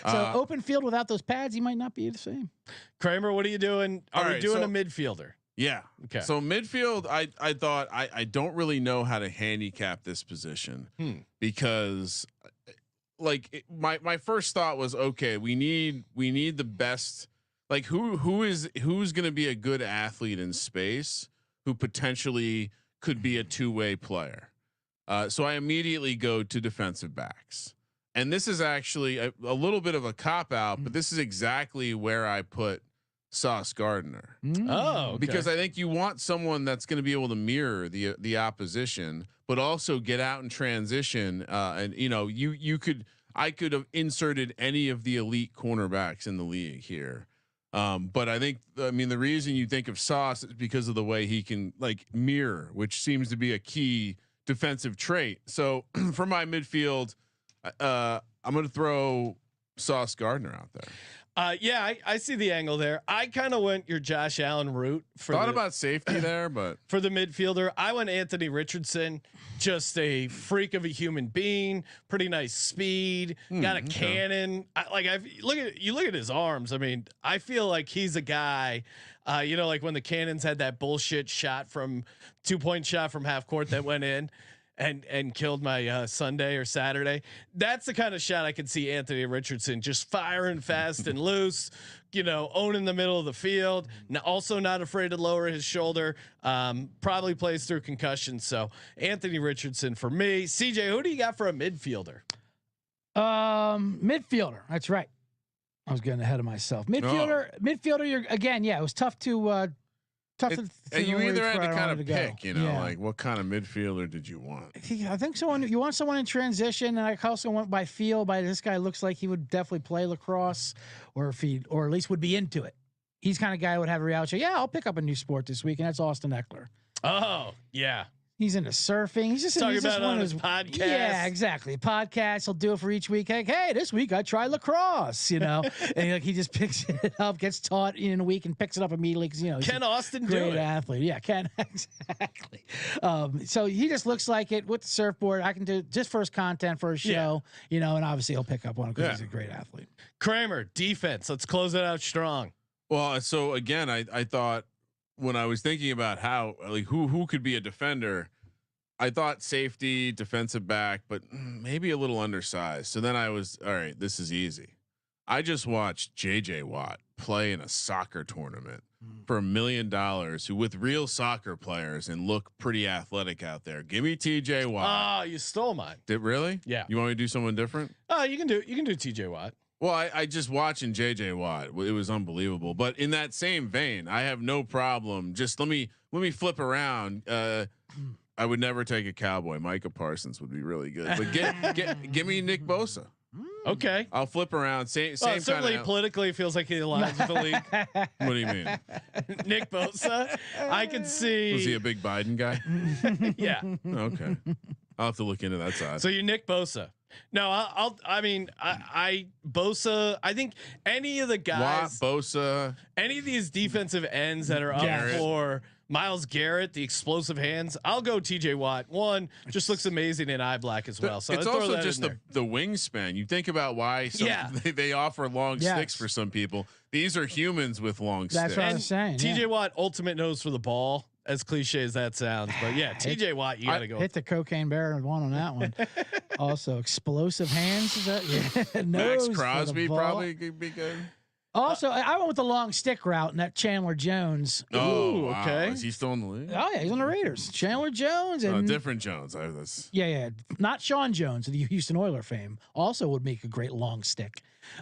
So open field without those pads, he might not be the same. Kramer, what are you doing? Are we doing a midfielder? Yeah. Okay. So midfield, I thought I don't really know how to handicap this position because like my first thought was, okay, we need the best, like who's going to be a good athlete in space who potentially could be a 2-way player. So I immediately go to defensive backs. And this is actually a little bit of a cop out, but this is exactly where I put Sauce Gardner. Oh, okay. Because I think you want someone that's going to be able to mirror the opposition, but also get out and transition. And you know, I could have inserted any of the elite cornerbacks in the league here. But I mean, the reason you think of Sauce is because of the way he can like mirror, which seems to be a key defensive trait. So for my midfield, I'm going to throw Sauce Gardner out there. Yeah, I see the angle there. I kind of went your Josh Allen route for thought about safety there, but for the midfielder, I went Anthony Richardson. Just a freak of a human being, pretty nice speed, got a cannon. Look at his arms. I mean, I feel like he's a guy. You know, like when the Cannons had that bullshit shot from 2-point shot from half court that went in. And killed my Sunday or Saturday. That's the kind of shot I could see Anthony Richardson just firing fast and loose, you know, owning the middle of the field. Also not afraid to lower his shoulder. Probably plays through concussions. So Anthony Richardson for me. CJ, who do you got for a midfielder? Midfielder. That's right. I was getting ahead of myself. Midfielder. You're again. Yeah, it was tough to. And you either had to kind of pick, you know, like what kind of midfielder did you want? I think you want someone in transition, and I also went by feel. By this guy looks like he would definitely play lacrosse, or at least would be into it. He's kind of guy who would have a reality show. Yeah, I'll pick up a new sport this week, and that's Austin Eckler. Oh yeah. He's into surfing. He's just talking about on his podcast. Yeah, exactly. Podcast. He'll do it for each week. Like, hey, this week I tried lacrosse. You know, and he just picks it up, gets taught in a week, and picks it up immediately because you know. Can Austin do it? Great athlete. Yeah, can exactly. So he just looks like it with the surfboard. I can do just for his content for his show. You know, and obviously he'll pick up one because he's a great athlete. Kramer, defense. Let's close it out strong. Well, so again, I thought when I was thinking about how like who could be a defender, I thought safety, defensive back, but maybe a little undersized. So then I was all right. This is easy. I just watched J.J. Watt play in a soccer tournament for $1 million, who with real soccer players and look pretty athletic out there. Give me T.J. Watt. Oh, you stole mine. Did really? Yeah. You want me to do someone different? Oh, you can do T.J. Watt. Well, I just watching J.J. Watt. It was unbelievable. But in that same vein, I have no problem. Just let me flip around. I would never take a Cowboy. Micah Parsons would be really good. But give me Nick Bosa. Okay. I'll flip around. Same certainly kinda, politically feels like he aligns with the league. What do you mean? Nick Bosa. I can see. Was he a big Biden guy? Yeah. Okay. I'll have to look into that side. So you Nick Bosa. No, I Bosa. I think any of the guys, Watt, Bosa, any of these defensive ends that are up for Myles Garrett, the explosive hands, I'll go TJ Watt. One just looks amazing in eye black as well. So it's also just the wingspan. You think about why they offer long sticks for some people. These are humans with long sticks. That's what I was saying. TJ Watt, ultimate nose for the ball. As cliche as that sounds, but yeah, TJ Watt, you gotta go. Hit the cocaine bear and one on that one. Also, explosive hands. Is that, yeah, Max Crosby probably could be good. Also, I went with the long stick route and that Chandler Jones. Oh, wow. Okay. Is he still in the league? Oh yeah, he's on the Raiders. Chandler Jones and different Jones. Yeah, not Sean Jones of the Houston Oiler fame. Also would make a great long stick.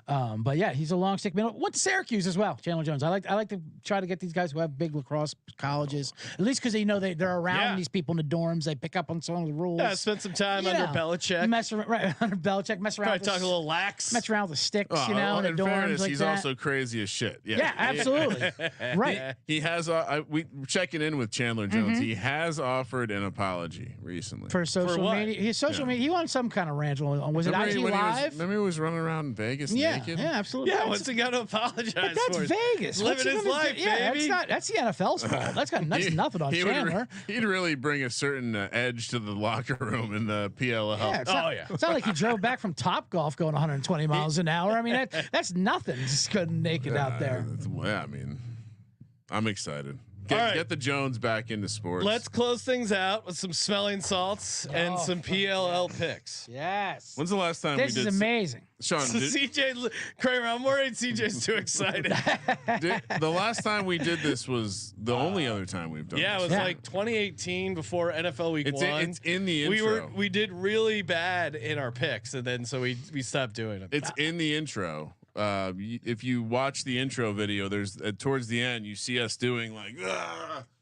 But yeah, he's a long stick. Went to Syracuse as well. Chandler Jones. I like to try to get these guys who have big lacrosse colleges, at least because they're around these people in the dorms. They pick up on some of the rules. Yeah, spend some time under Belichick. Under Belichick. Mess around. Probably talk a little lax. Mess around with the sticks, in the dorms fairness, like he's that. also crazy as shit. Yeah, absolutely. Right. He has. We checking in with Chandler Jones. He has offered an apology recently for social media. His social media. He won some kind of rant. Was it IG Live? Remember he was running around in Vegas naked? Yeah, absolutely. Yeah, what's he got to apologize that's for? Vegas. Living his life, baby. That's the NFL's fault. That's got nothing on Chandler. He'd really bring a certain edge to the locker room in the PLL. Yeah, it's not like he drove back from Topgolf going 120 miles an hour. I mean, that's nothing. Just going naked out there. Yeah, I mean, I'm excited. Get the Jones back into sports. Let's close things out with some smelling salts and some PLL picks. Yes. When's the last time this we did? This is amazing. Sean, CJ Kramer, I'm worried CJ's too excited. The last time we did this was the only other time we've done. Yeah, this. it was like 2018 before NFL Week 1. It's in the intro. We did really bad in our picks, and then so we stopped doing them. It's in the intro. If you watch the intro video, there's towards the end you see us doing like.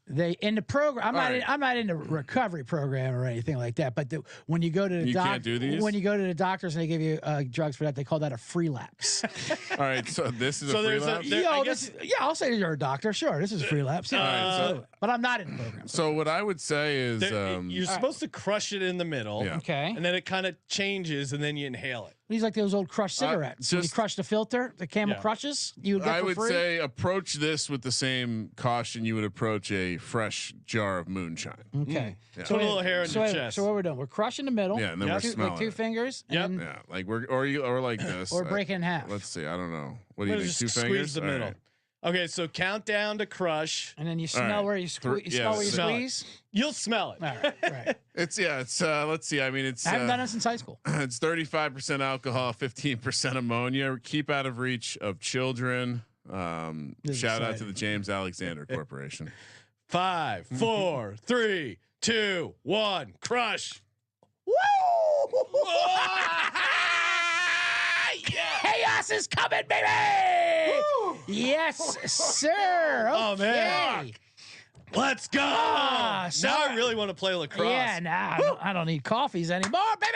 They in the program. I'm not in the recovery program or anything like that. But when you go to the can't do these? When you go to the doctors and they give you drugs for that, they call that a free lapse. All right, so this is a free lapse. I'll say you're a doctor. Sure, this is a free lapse. Yeah, but I'm not in the program. So what I would say is you're supposed to crush it in the middle, okay, and then it kind of changes, and then you inhale it. These like those old crushed cigarettes. When you crush the filter, the Camel crushes. You would get I for would free? say approach this with the same caution you would approach a fresh jar of moonshine. Okay. Yeah. So a little hair in your chest. So what we're doing? We're crushing the middle. Yeah, and then we're smelling like two fingers. Yep. Yeah, like or like this. Or break it in half. Let's see. I don't know. What do you think? Just 2 squeeze fingers. the middle. Right. Okay, so count down to crush, and then you smell where you squeeze. You smell where you squeeze. You'll smell it. All right. It's let's see. I mean, I haven't done it since high school. It's 35% alcohol, 15% ammonia. Keep out of reach of children. Shout out to the James Alexander Corporation. 5, 4, 3, 2, 1, crush. Woo! Chaos is coming, baby! Woo! Yes, sir. Okay. Oh man. Let's go! Now I really want to play lacrosse. Yeah, I don't need coffees anymore, baby.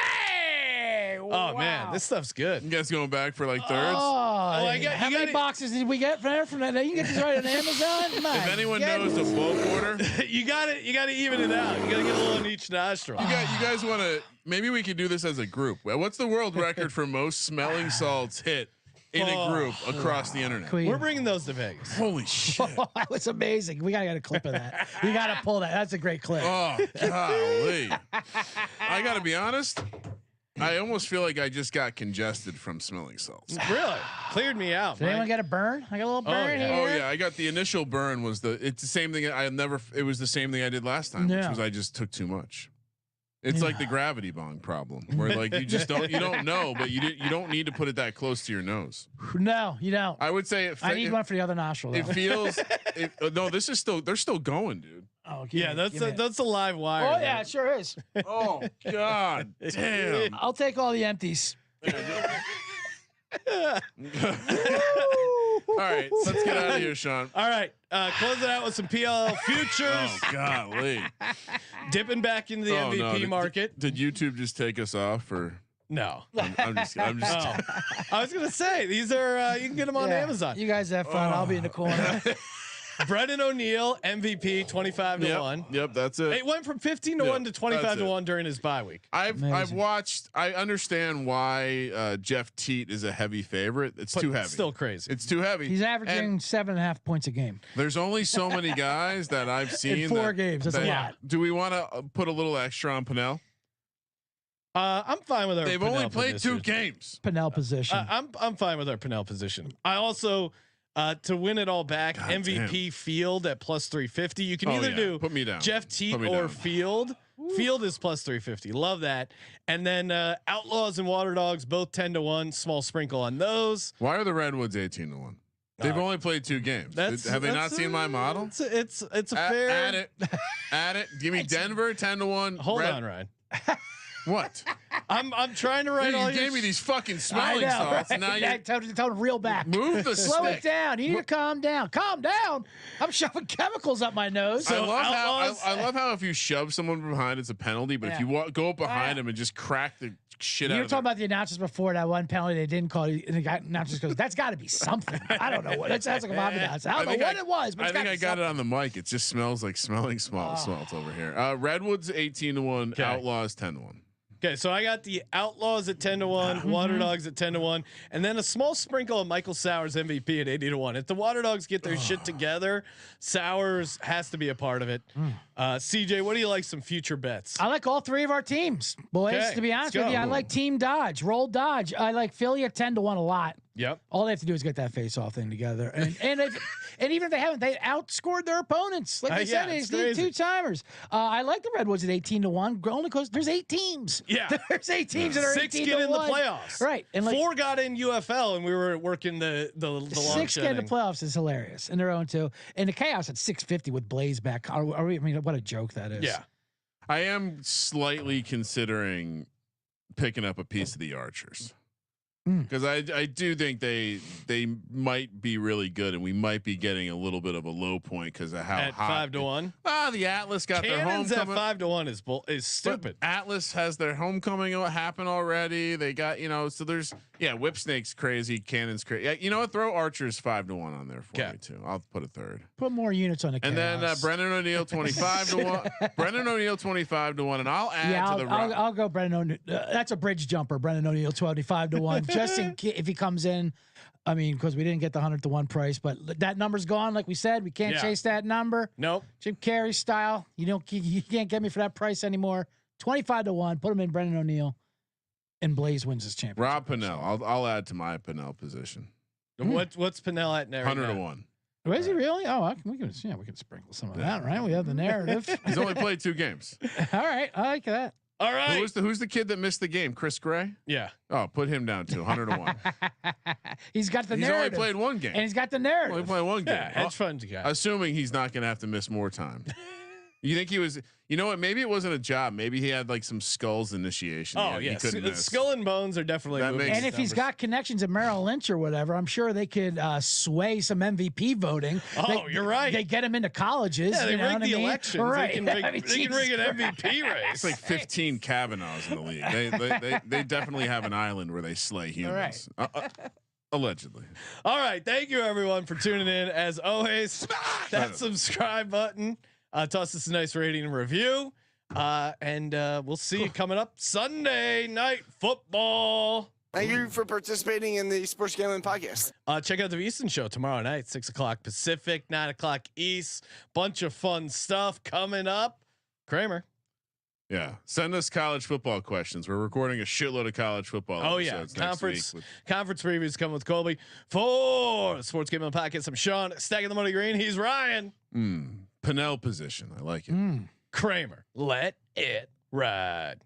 Oh man, this stuff's good. You guys going back for like thirds? How many boxes did we get from that? You can get this right on Amazon. If anyone knows a bulk order, you got to even it out. You got to get a little in each nostril. You guys want to? Maybe we could do this as a group. What's the world record for most smelling salts hit in a group across the internet? We're bringing those to Vegas. Holy shit! That was amazing. We gotta get a clip of that. We gotta pull that. That's a great clip. Oh golly! I gotta be honest. I almost feel like I just got congested from smelling salts. Really? Cleared me out. Did anyone get a burn? I got a little burn here. Oh yeah, I got the initial burn. It's the same thing. It was the same thing I did last time, which was I just took too much. It's like the gravity bong problem, where like you don't know, but you don't need to put it that close to your nose. No, you don't. I would say I need one for the other nostril. It feels. No, this is still. They're still going, dude. Oh, yeah, that's a live wire. Oh yeah, it sure is. Oh God, damn! I'll take all the empties. All right, let's get out of here, Sean. All right, close it out with some PLL futures. Oh golly, dipping back into the MVP market. Did YouTube just take us off, or no? I'm just. Oh. I was gonna say these are you can get them on Amazon. You guys have fun. I'll be in the corner. Brendan O'Neill, MVP, 25-1. Yep, that's it. It went from 15-1 to 25-1 during his bye week. I've watched. I understand why Jeff Teat is a heavy favorite. It's too heavy. Still crazy. It's too heavy. He's averaging 7.5 points a game. There's only so many guys that I've seen in 4 games. That's a lot. Do we want to put a little extra on Pinnell? I'm fine with our. They've Pinnell only played position. 2 games. Pinnell position. I'm fine with our Pinnell position. I also. To win it all back, God MVP damn. Field at plus 350. You can either do put me down. Jeff Teat or down. Field. Field is plus 350. Love that. And then Outlaws and Water Dogs both 10-1. Small sprinkle on those. Why are the Redwoods 18-1? They've only played 2 games. Have they not seen my model? It's a fair. Add it. Give me Denver 10-1. Hold on, Ryan. What? I'm trying to write all. You gave me these fucking smelling salts. And now you tell him real back. move the Slow stick. it down. You need to calm down. Calm down. I'm shoving chemicals up my nose. So I love how if you shove someone from behind, it's a penalty. But if you go up behind him and just crack the shit out. You were of talking about the announcers before that one penalty they didn't call it, and the guy announcers goes, "That's got to be something." I don't know what it sounds like. A Bob announcer. I don't know what it was, but I think I got it on the mic. It just smells like smelling salts over here. Redwoods 18-1, Okay. Outlaws 10-1. Okay, so I got the Outlaws at 10-1, Water Dogs at 10-1, and then a small sprinkle of Michael Sowers MVP at 80-1. If the Water Dogs get their shit together, Sowers has to be a part of it. CJ, what do you like? Some future bets? I like all 3 of our teams, boys. Okay, to be honest with you, I like Team Dodge, Roll Dodge. I like Philly at 10-1 a lot. Yep. All they have to do is get that face-off thing together, and even if they haven't, they outscored their opponents. Like I said, it's these 2-timers. I like the Redwoods at 18-1, only because there's 8 teams. Yeah, there's 8 teams that are 6 18-1. get in the playoffs. Right, and like 4 got in UFL, and we were working the long 6 get in the playoffs is hilarious, and they're 0-2. And the chaos at 650 with Blaze back. Are we? I mean, what a joke that is. Yeah, I am slightly considering picking up a piece of the Archers. Because I do think they might be really good, and we might be getting a little bit of a low point because of how at hot 5-1. The Atlas got Cannons their at homecoming. 5-1 is stupid. But Atlas has their homecoming happen already. They got so there's Whipsnake's crazy, Cannon's crazy. Yeah, you know what? Throw Archers 5-1 on there for me too. I'll put a third. Put more units on the chaos. And then Brendan O'Neill 25-1. Brendan O'Neill 25-1, and I'll add to the. I'll go Brendan O'Neill. That's a bridge jumper. Brendan O'Neill 25-1, just in case if he comes in. I mean, because we didn't get the 100-1 price, but that number's gone. Like we said, we can't chase that number. Nope. Jim Carrey style. You can't get me for that price anymore. 25-1. Put him in Brendan O'Neill, and Blaze wins his championship. Rob Pinnell. I'll add to my Pinnell position. What's Pinnell at now? 100-1. Oh, is he really? Oh, we can sprinkle some of that, right? We have the narrative. He's only played 2 games. All right, I like that. All right. Who's the kid that missed the game? Chris Gray? Yeah. Oh, put him down to 100-1. He's got the He's narrative. only played 1 game. And he's got the narrative. Only played 1 game. Yeah, hedge fund guy. Assuming he's not going to have to miss more time. You think he was? You know what? Maybe it wasn't a job. Maybe he had like some skulls initiation. Oh yeah, Skull and Bones are definitely. Moving and if he's got connections at Merrill Lynch or whatever, I'm sure they could sway some MVP voting. You're right. They get him into colleges. Yeah, they rig the elections. Right. They can rig an MVP race. It's like 15 Kavanaughs in the league. They definitely have an island where they slay humans. Right. Allegedly. All right. Thank you everyone for tuning in. As always, that subscribe button. Toss us a nice rating and review. And we'll see you coming up Sunday Night Football. Thank you for participating in the Sports Gambling Podcast. Check out the Easton Show tomorrow night, 6:00 Pacific, 9:00 East. Bunch of fun stuff coming up. Kramer. Yeah. Send us college football questions. We're recording a shitload of college football. Oh yeah. Conference previews coming with Colby. For the Sports Gambling Podcast, I'm Sean, stacking the money green. He's Ryan. Pinnell position. I like it. Kramer. Let it ride.